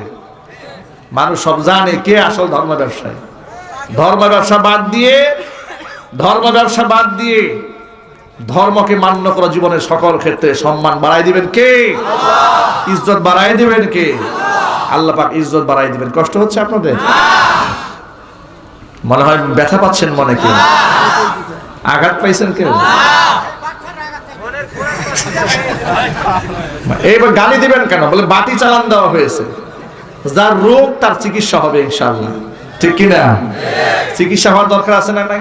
মানুষ সব জানে কে আসল ধর্ম ব্যবসায়ী। ধর্ম ব্যবসা বাদ দিয়ে ধর্মকে মান্য করা জীবনের সকল ক্ষেত্রে সম্মান বাড়াই দিবেন কে? ইজ্জত বাড়াই দিবেন কে? আল্লাহ পাক ইজ্জত বাড়াই দিবেন। কষ্ট হচ্ছে আপনাদের? মনে হয় ব্যথা পাচ্ছেন, মনে কেউ আঘাত পাইছেন কেউ? এইবার গালি দিবেন কেন? বলে বাতি চালান দেওয়া হয়েছে। যার রোগ তার চিকিৎসা হবে ইনশাআল্লাহ, ঠিক কিনা? চিকিৎসা হওয়ার দরকার আছে না নাই?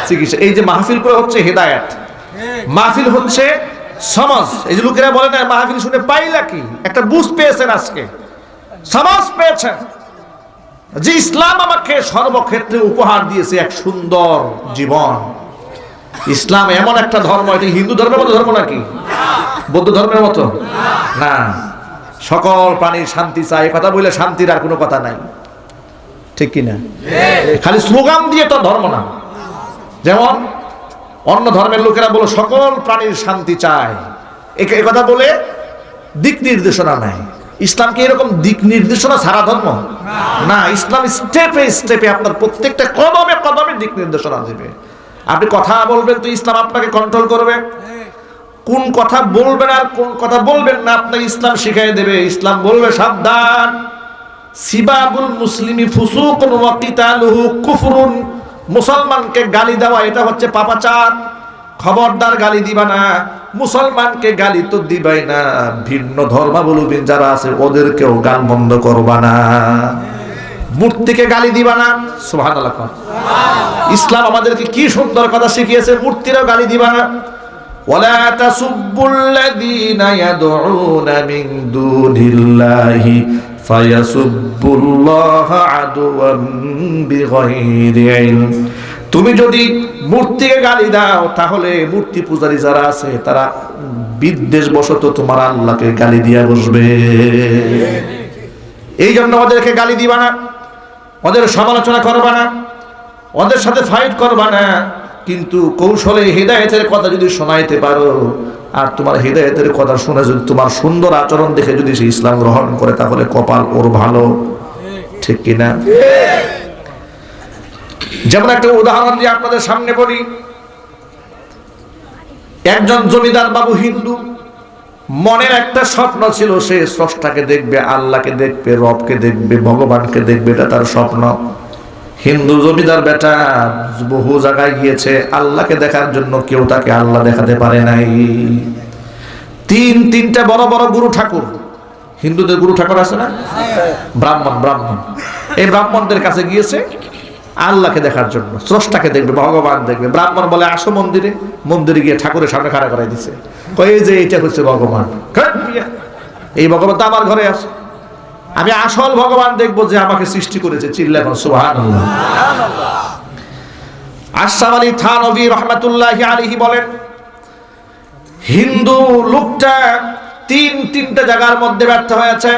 চিকিৎসা। এই যে মাহফিল করে হচ্ছে হেদায়েত, মাহফিল হচ্ছে সমাজ। এই যে লোকেরা বলে না মাহফিল শুনে পাইলা কি, একটা বুঝ পেয়েছেন, আজকে সমাজ পেয়েছেন যে ইসলাম আমাকে সর্বক্ষেত্রে উপহার দিয়েছে এক সুন্দর জীবন। ইসলাম এমন একটা ধর্ম, এটা হিন্দু ধর্মের মতো ধর্ম নাকি বৌদ্ধ ধর্মের মতো না। সকল প্রাণীর শান্তি চাই, কথা বলে শান্তির আর কোনো কথা নাই, ঠিক কিনা? খালি স্লোগান দিয়ে তো ধর্ম না। যেমন অন্য ধর্মের লোকেরা বলে সকল প্রাণীর শান্তি চায়, এই কথা বলে দিক নির্দেশনা নাই। ইসলাম কি এরকম দিক নির্দেশনা ছাড়া ধর্ম না। ইসলাম স্টেপে স্টেপে আপনার প্রত্যেকটা কদমে কদমে দিক নির্দেশনা দেবে। আপনি কথা বলবেন তো ইসলাম আপনাকে কন্ট্রোল করবে, কোন কথা বলবেন আর কোন কথা বলবেন না আপনাকে ইসলাম শিখিয়ে দেবে। ইসলাম বলবে সাবধান, সিবাবুল মুসলিমি ফুসুকুন ওয়া কিতালুহু কুফরুন। মুসলমানকে গালি দেওয়া এটা হচ্ছে পাপাচার, খবরদার গালি দিবা না। মুসলমানকে গালি তো দিবাই না, ভিন্ন ধর্মাবলম্বী যারা আছে ওদেরকেও গান বন্ধ করবা না। মূর্তিকে গালি দিবা না, সুবহানাল্লাহ। ইসলাম আমাদেরকে কি সুন্দর কথা শিখিয়েছে, মূর্তিরও গালি দিবা না। ওয়ালা তাসুব্বুল্লাযীনা ইয়াদউনা মিন দুনিল্লাহি ফায়াসুব্বুল্লাহা আদওয়ান বিগাইরি ইলম। তুমি যদি মূর্তিকে গালি দাও তাহলে মূর্তি পূজারী যারা আছে তারা বিদ্বেষ বশত তোমার আল্লাহকে গালি দিয়া বসবে। এই জন্য ওদেরকে গালি দিবা না, ওদের সমালোচনা করবা না, ওদের সাথে ফাইট করবা না, কিন্তু কৌশলে হিদায়াতের কথা যদি শোনাইতে পারো, আর তোমার হিদায়াতের কথা শুনে যদি তোমার সুন্দর আচরণ দেখে যদি সে ইসলাম গ্রহণ করে তাহলে কপাল ওর ভালো, ঠিক কিনা? যেমন একটা উদাহরণ দিয়ে আপনাদের সামনে বলি, একজন জমিদার বাবু হিন্দু, মনের একটা স্বপ্ন ছিল সে স্রষ্টাকে দেখবে, আল্লাহকে দেখবে, রবকে দেখবে, ভগবানকে দেখবে, এটা তার স্বপ্ন। হিন্দু জমিদার বেটা বহু জায়গায় গিয়েছে, আল্লাহকে দেখার জন্য কেউ তাকে আল্লাহ দেখাতে পারে নাই। তিনটা বড় বড় গুরু ঠাকুর, হিন্দুদের গুরু ঠাকুর আছে না, ব্রাহ্মণ, এই ব্রাহ্মণদের কাছে গিয়েছে আল্লাহকে দেখার জন্য, স্রষ্টাকে দেখবে, ভগবান দেখবে। ব্রাহ্মণ বলে আসো মন্দিরে, মন্দিরে গিয়ে ঠাকুরের সামনে খাড়া করাই দিছে, কই যে এটা হচ্ছে ভগবান, এই ভগবান তো আমার ঘরে আছে, আমি আসল ভগবান দেখবো যে আমাকে সৃষ্টি করেছে। চিল্লা এখন সুবহানাল্লাহ। আশরাফ আলী থানভী রাহমাতুল্লাহি আলাইহি বলেন, হিন্দু লোকটা তিনটা জায়গার মধ্যে ব্যর্থ হয়েছে।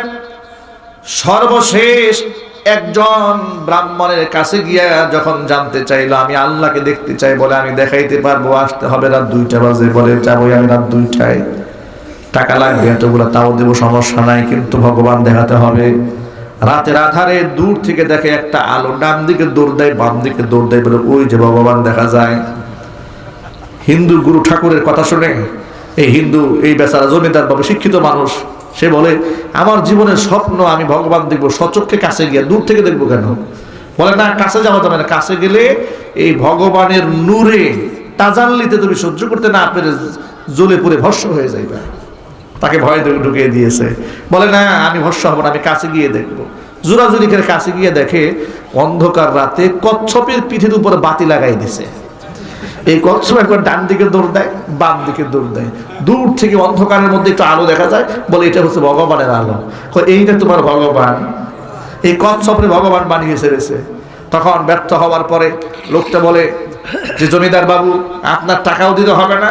সর্বশেষ একজন ব্রাহ্মণের কাছে গিয়া যখন জানতে চাইলো আমি আল্লাহকে দেখতে চাই, বলে আমি দেখাইতে পারবো, আসতে হবে রাত 2টা বাজে, বলে যাবো আমি রাত 2টায়, টাকা লাগবে এতগুলো, তাও দেবো, সমস্যা নাই, কিন্তু ভগবান দেখাতে হবে। রাতের আধারে দূর থেকে দেখে একটা আলো, ডান দিকে দৌড় দেয়, বাম দিকে দৌড় দেয়, বলে ওই যে ভগবান দেখা যায়। হিন্দু গুরু ঠাকুরের কথা শুনে এই হিন্দু, এই বেচারা জমিদার বাবু শিক্ষিত মানুষ, সে বলে আমার জীবনের স্বপ্ন আমি ভগবান দেখবো, সচক্ষে কাছে গিয়া, দূর থেকে দেখবো কেন? বলে না, কাছে যাওয়া যাবে না, কাছে গেলে এই ভগবানের নূরে তাজাল্লিতে তুমি সহ্য করতে না পেরে জ্বলে পুড়ে ভস্ম হয়ে যাইবে। তাকে ভয় ঢুকিয়ে দিয়েছে, বলে না আমি ভস্ম হবো না, আমি কাছে গিয়ে দেখবো। জোরাজুরি করে কাছে গিয়ে দেখে অন্ধকার রাতে কচ্ছপের পিঠের উপরে বাতি লাগাই দিছে। এই কচ্ছপ একবার ডান দিকে দৌড় দেয়, বাম দিকে দৌড় দেয়, দূর থেকে অন্ধকারের মধ্যে একটু আলো দেখা যায়, বলে এটা হচ্ছে ভগবানের আলো। এইটা তোমার ভগবান, এই কচ্ছপরে ভগবান বানিয়ে ছেড়েছে। তখন ব্যর্থ হওয়ার পরে লোকটা বলে যে জমিদার বাবু আপনার টাকাও দিতে হবে না,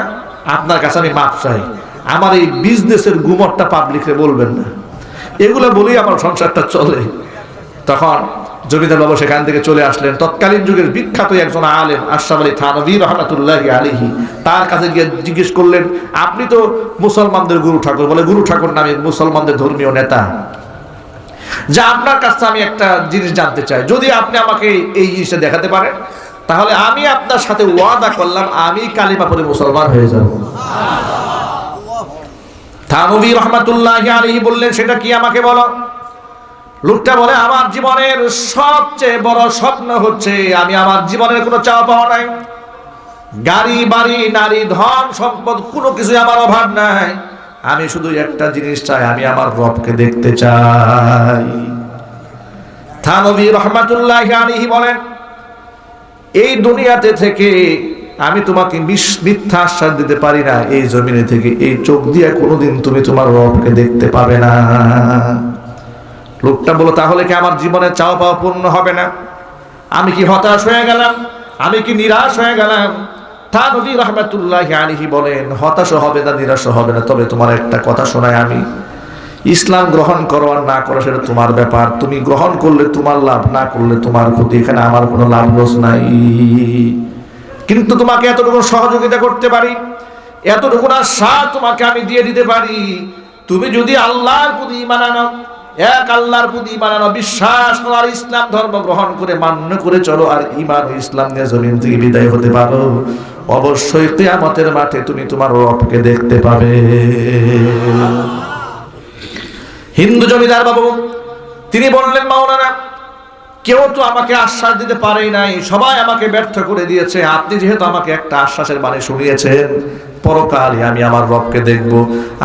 আপনার কাছে আমি মাপ চাই, আমার এই বিজনেসের গুমরটা পাবলিকে বলবেন না, এগুলো বলেই আমার সংসারটা চলে। তখন জমিদার বাবু সেখান থেকে চলে আসলেন। তৎকালীন যুগের বিখ্যাত একজন আলেম আশরাফ আলী থানভী রাহমাতুল্লাহি আলাইহি, তার কাছে গিয়ে জিজ্ঞেস করলেন আপনি তো মুসলমানদের গুরু ঠাকুর, বলে গুরু ঠাকুর নামে মুসলমানদের ধর্মীয় নেতা, যা আপনার কাছে আমি একটা জিনিস জানতে চাই, যদি আপনি আমাকে এই জিনিসটা দেখাতে পারেন তাহলে আমি আপনার সাথে ওয়াদা করলাম আমি কালিমা পড়ে মুসলমান হয়ে যাব। থানভী রাহমাতুল্লাহি আলাইহি বললেন সেটা কি আমাকে বলো। লোকটা বলে আমার জীবনের সবচেয়ে বড় স্বপ্ন হচ্ছে আমি আমার জীবনের কোনো চাওয়া পাওয়া নাই, গাড়ি বাড়ি নারী ধন সম্পদ কোনো কিছু আমার অভাব নাই, আমি শুধু একটা জিনিস চাই, আমি আমার রবকে দেখতে চাই। থানভী রাহমাতুল্লাহি আলাইহি বলেন এই দুনিয়াতে থেকে আমি তোমাকে মিথ্যা আশ্বাস দিতে পারি না, এই জমিনে থেকে এই চোখ দিয়ে কোনোদিন তুমি তোমার রবকে দেখতে পাবে না। লোকটা বলো তাহলে কি আমার জীবনে চাওয়া পাওয়া পূর্ণ হবে না? আমি কি হতাশ হয়ে গেলাম, আমি কি নিরাশ হয়ে গেলাম? থানভী রাহমাতুল্লাহি আলাইহি বলেন হতাশ হবে না, নিরাশ হবে না, তবে তোমার একটা কথা শোনাই আমি, ইসলাম গ্রহণ করো আর না করো সেটা তোমার ব্যাপার, তুমি গ্রহণ করলে তোমার লাভ, না করলে তোমার ক্ষতি, এখানে আমার কোনো লাভ লস নাই। কিন্তু তোমাকে এতটুকু সহযোগিতা করতে পারি, এতটুকু আশা তোমাকে আমি দিয়ে দিতে পারি, তুমি যদি আল্লাহর প্রতি ঈমান আনো, এক আল্লাহর প্রতি ঈমান আনো, বিশ্বাস করো আর ইসলাম ধর্ম গ্রহণ করে মান্য করে চলো আর ঈমান ও ইসলাম নিয়ে জমিন থেকে বিদায় হতে পারো, অবশ্যই কিয়ামতের মাঠে তুমি তোমার রবকে দেখতে পাবে। হিন্দু জমিদার বাবু তিনি বললেন মাওলানা কেউ তো আমাকে আশ্বাস দিতে পারেই নাই, সবাই আমাকে ব্যর্থ করে দিয়েছে, আপনি যেহেতু আমাকে একটা আশ্বাসের বাণী শুনিয়েছেন পরকালে আমি আমার রবকে দেখব,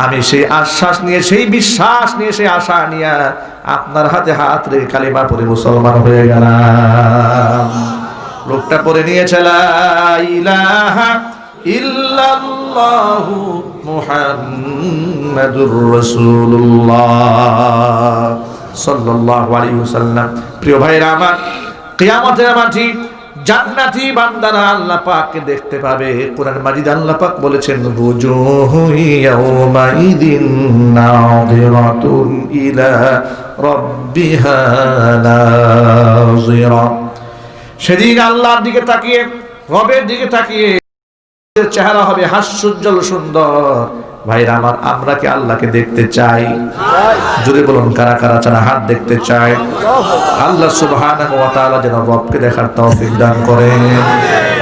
আমি সেই আশ্বাস নিয়ে, সেই বিশ্বাস নিয়ে, সেই আশা নিয়ে আপনার হাতে হাত রেখে কালিমা পড়ে মুসলমান হয়ে গেলাম। লোকটা পড়ে নিয়েছে লা ইলাহা ইল্লাল্লাহু মুহাম্মাদুর রাসূলুল্লাহ সাল্লাল্লাহু আলাইহি ওয়াসাল্লাম। প্রিয় ভাইরা আমার, কিয়ামতের মাঠে জান্নাতি বান্দারা আল্লাহ পাককে দেখতে পাবে। কোরআন মাজিদ আল্লাহ পাক বলেছেন বুজুহু ইয়াউমাইদিন নাযিরাতুন ইলা রাব্বিহা নাযিরা। সেদিন আল্লাহর দিকে তাকিয়ে, রবের দিকে তাকিয়ে চেহারা হবে হাস্যোজ্জ্বল সুন্দর। ভাইরা আমার, আমরা কি আল্লাহকে দেখতে চাই? জোরে বলুন, কারা কারা চান? হাত দেখতে চাই। আল্লাহ সুবহানাহু ওয়া তাআলা যেন রবকে দেখার তৌফিক দান করেন।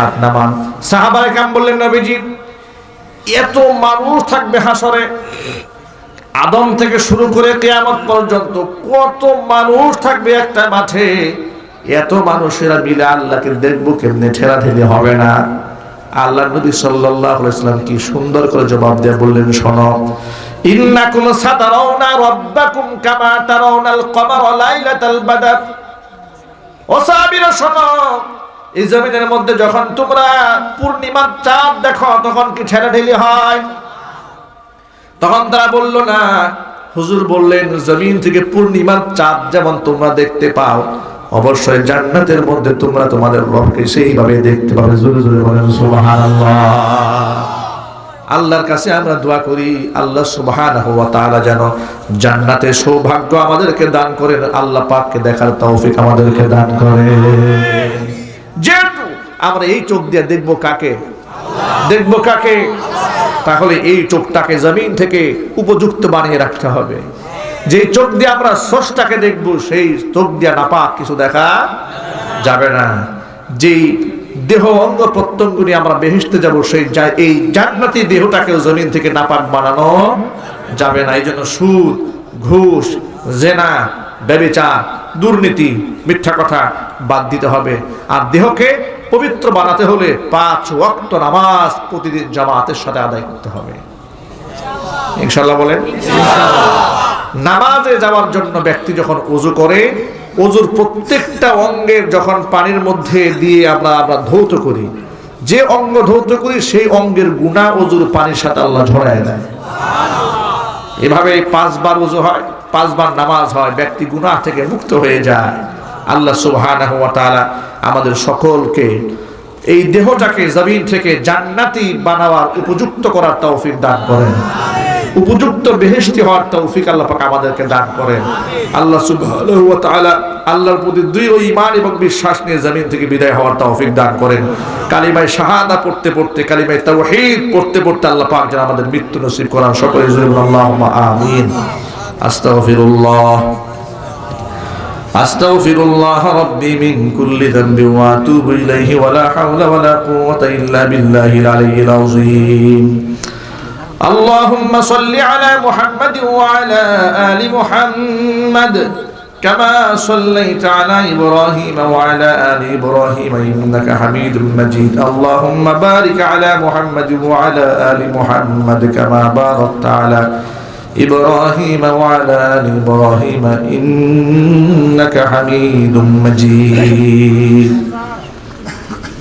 হাত নামান। সাহাবায়ে কেরাম বললেন, নবীজি এত মানুষ থাকবে হাসরে, আদম থেকে শুরু করে কিয়ামত পর্যন্ত কত মানুষ থাকবে একটা মাঠে, এত মানুষেরা মিলে আল্লাহকে দেখবো কেমনে? ঠেলাঠেলি হবে না। আল্লাহ নবী সাল্লাল্লাহু আলাইহি ওয়াসাল্লাম কি সুন্দর করে জবাব দিয়ে বললেন, শোনো, ইন্নাকুম সাতারাউনা রাব্বাকুম কামা তারাউনাল কমারা লাইলাতাল বাদর। ও সাহাবীরা শোনো, এই জমিনের মধ্যে যখন তোমরা পূর্ণিমার চাঁদ দেখো তখন কি ঠেলাঠেলি হয়? তখন তারা বলল না। হুজুর বললেন, জমিন থেকে পূর্ণিমার চাঁদ যেমন তোমরা দেখতে পাও, অবশ্যই জান্নাতের মধ্যে তোমরা তোমাদের রবকে সেইভাবে দেখতে পাবে। জোরে জোরে বলেন সুবহানাল্লাহ। আল্লাহর কাছে আমরা দোয়া করি, আল্লাহ সুবহানাহু ওয়া তাআলা যেন জান্নাতের সৌভাগ্য আমাদেরকে দান করেন, আল্লাহ পাককে দেখার তৌফিক আমাদেরকে দান করেন। যেহেতু আমরা এই চোখ দিয়ে দেখবো কাকে? দেখবো কাকে? তাহলে এই চোখটাকে জমিন থেকে উপযুক্ত বানিয়ে রাখতে হবে। যে চোখ দিয়ে আমরা স্রষ্টাকে দেখব, সেই চোখ দিয়ে নাপাক কিছু দেখা যাবে না। যেই দেহ অঙ্গ প্রত্যঙ্গ নিয়ে আমরা বেহেশতে যাব, সেই এই জান্নাতি দেহটাকেও জমিন থেকে নাপাক বানানো যাবে না। এই জন্য সুদ, ঘুষ, জেনা, ব্যভিচার, দুর্নীতি, মিথ্যা কথা বাদ দিতে হবে। আর দেহকে পবিত্র বানাতে হলে 5 ওয়াক্ত নামাজ প্রতিদিন জামাতের সাথে আদায় করতে হবে। ইনশাআল্লাহ বলেন। নামাজে যাওয়ার জন্য ব্যক্তি যখন ওযু করে, ওযুর প্রত্যেকটা অঙ্গের যখন পানির মধ্যে দিয়ে আমরা ধৌত করি, যে অঙ্গ ধৌত করি সেই অঙ্গের গুনাহ ওযুর পানির সাথে আল্লাহ ঝরায় দেয়। এভাবে 5 বার ওযু হয়, 5 বার নামাজ হয়, ব্যক্তি গুনাহ থেকে মুক্ত হয়ে যায়। আল্লাহ সুবহানাহু ওয়া তাআলা আমাদের সকলকে এই দেহটাকে জমিন থেকে জান্নাতি বানাবার উপযুক্ত করার তৌফিক দান করেন, উপযুক্ত বেহেশতি হওয়ার তৌফিক আল্লাহ পাক আমাদেরকে দান করেন। আল্লাহ সুবহানাহু ওয়া তাআলা আল্লাহর প্রতি দৃঢ় ঈমান এবং বিশ্বাস নিয়ে জমিন থেকে বিদায় হওয়ার তৌফিক দান করেন। কালিমায়ে শাহাদা পড়তে পড়তে, কালিমায়ে তাওহীদ পড়তে পড়তে আল্লাহ পাক যেন আমাদের মৃত্যু নসিব করেন। সকলে বলুন আল্লাহুম্মা আমিন। আস্তাগফিরুল্লাহ আস্তাগফিরুল্লাহ রাব্বি মিন কুল্লি যামবি ওয়া আতুবু ইলাইহি ওয়া লা হাওলা ওয়া লা কুওয়াতা ইল্লা বিল্লাহিল আলিয়্যিল আযীম। اللهم صل على محمد وعلى آل محمد كما صليت على إبراهيم وعلى آل إبراهيم إنك حميد مجيد. اللهم بارك على محمد وعلى آل محمد كما باركت على إبراهيم وعلى آل إبراهيم إنك حميد مجيد.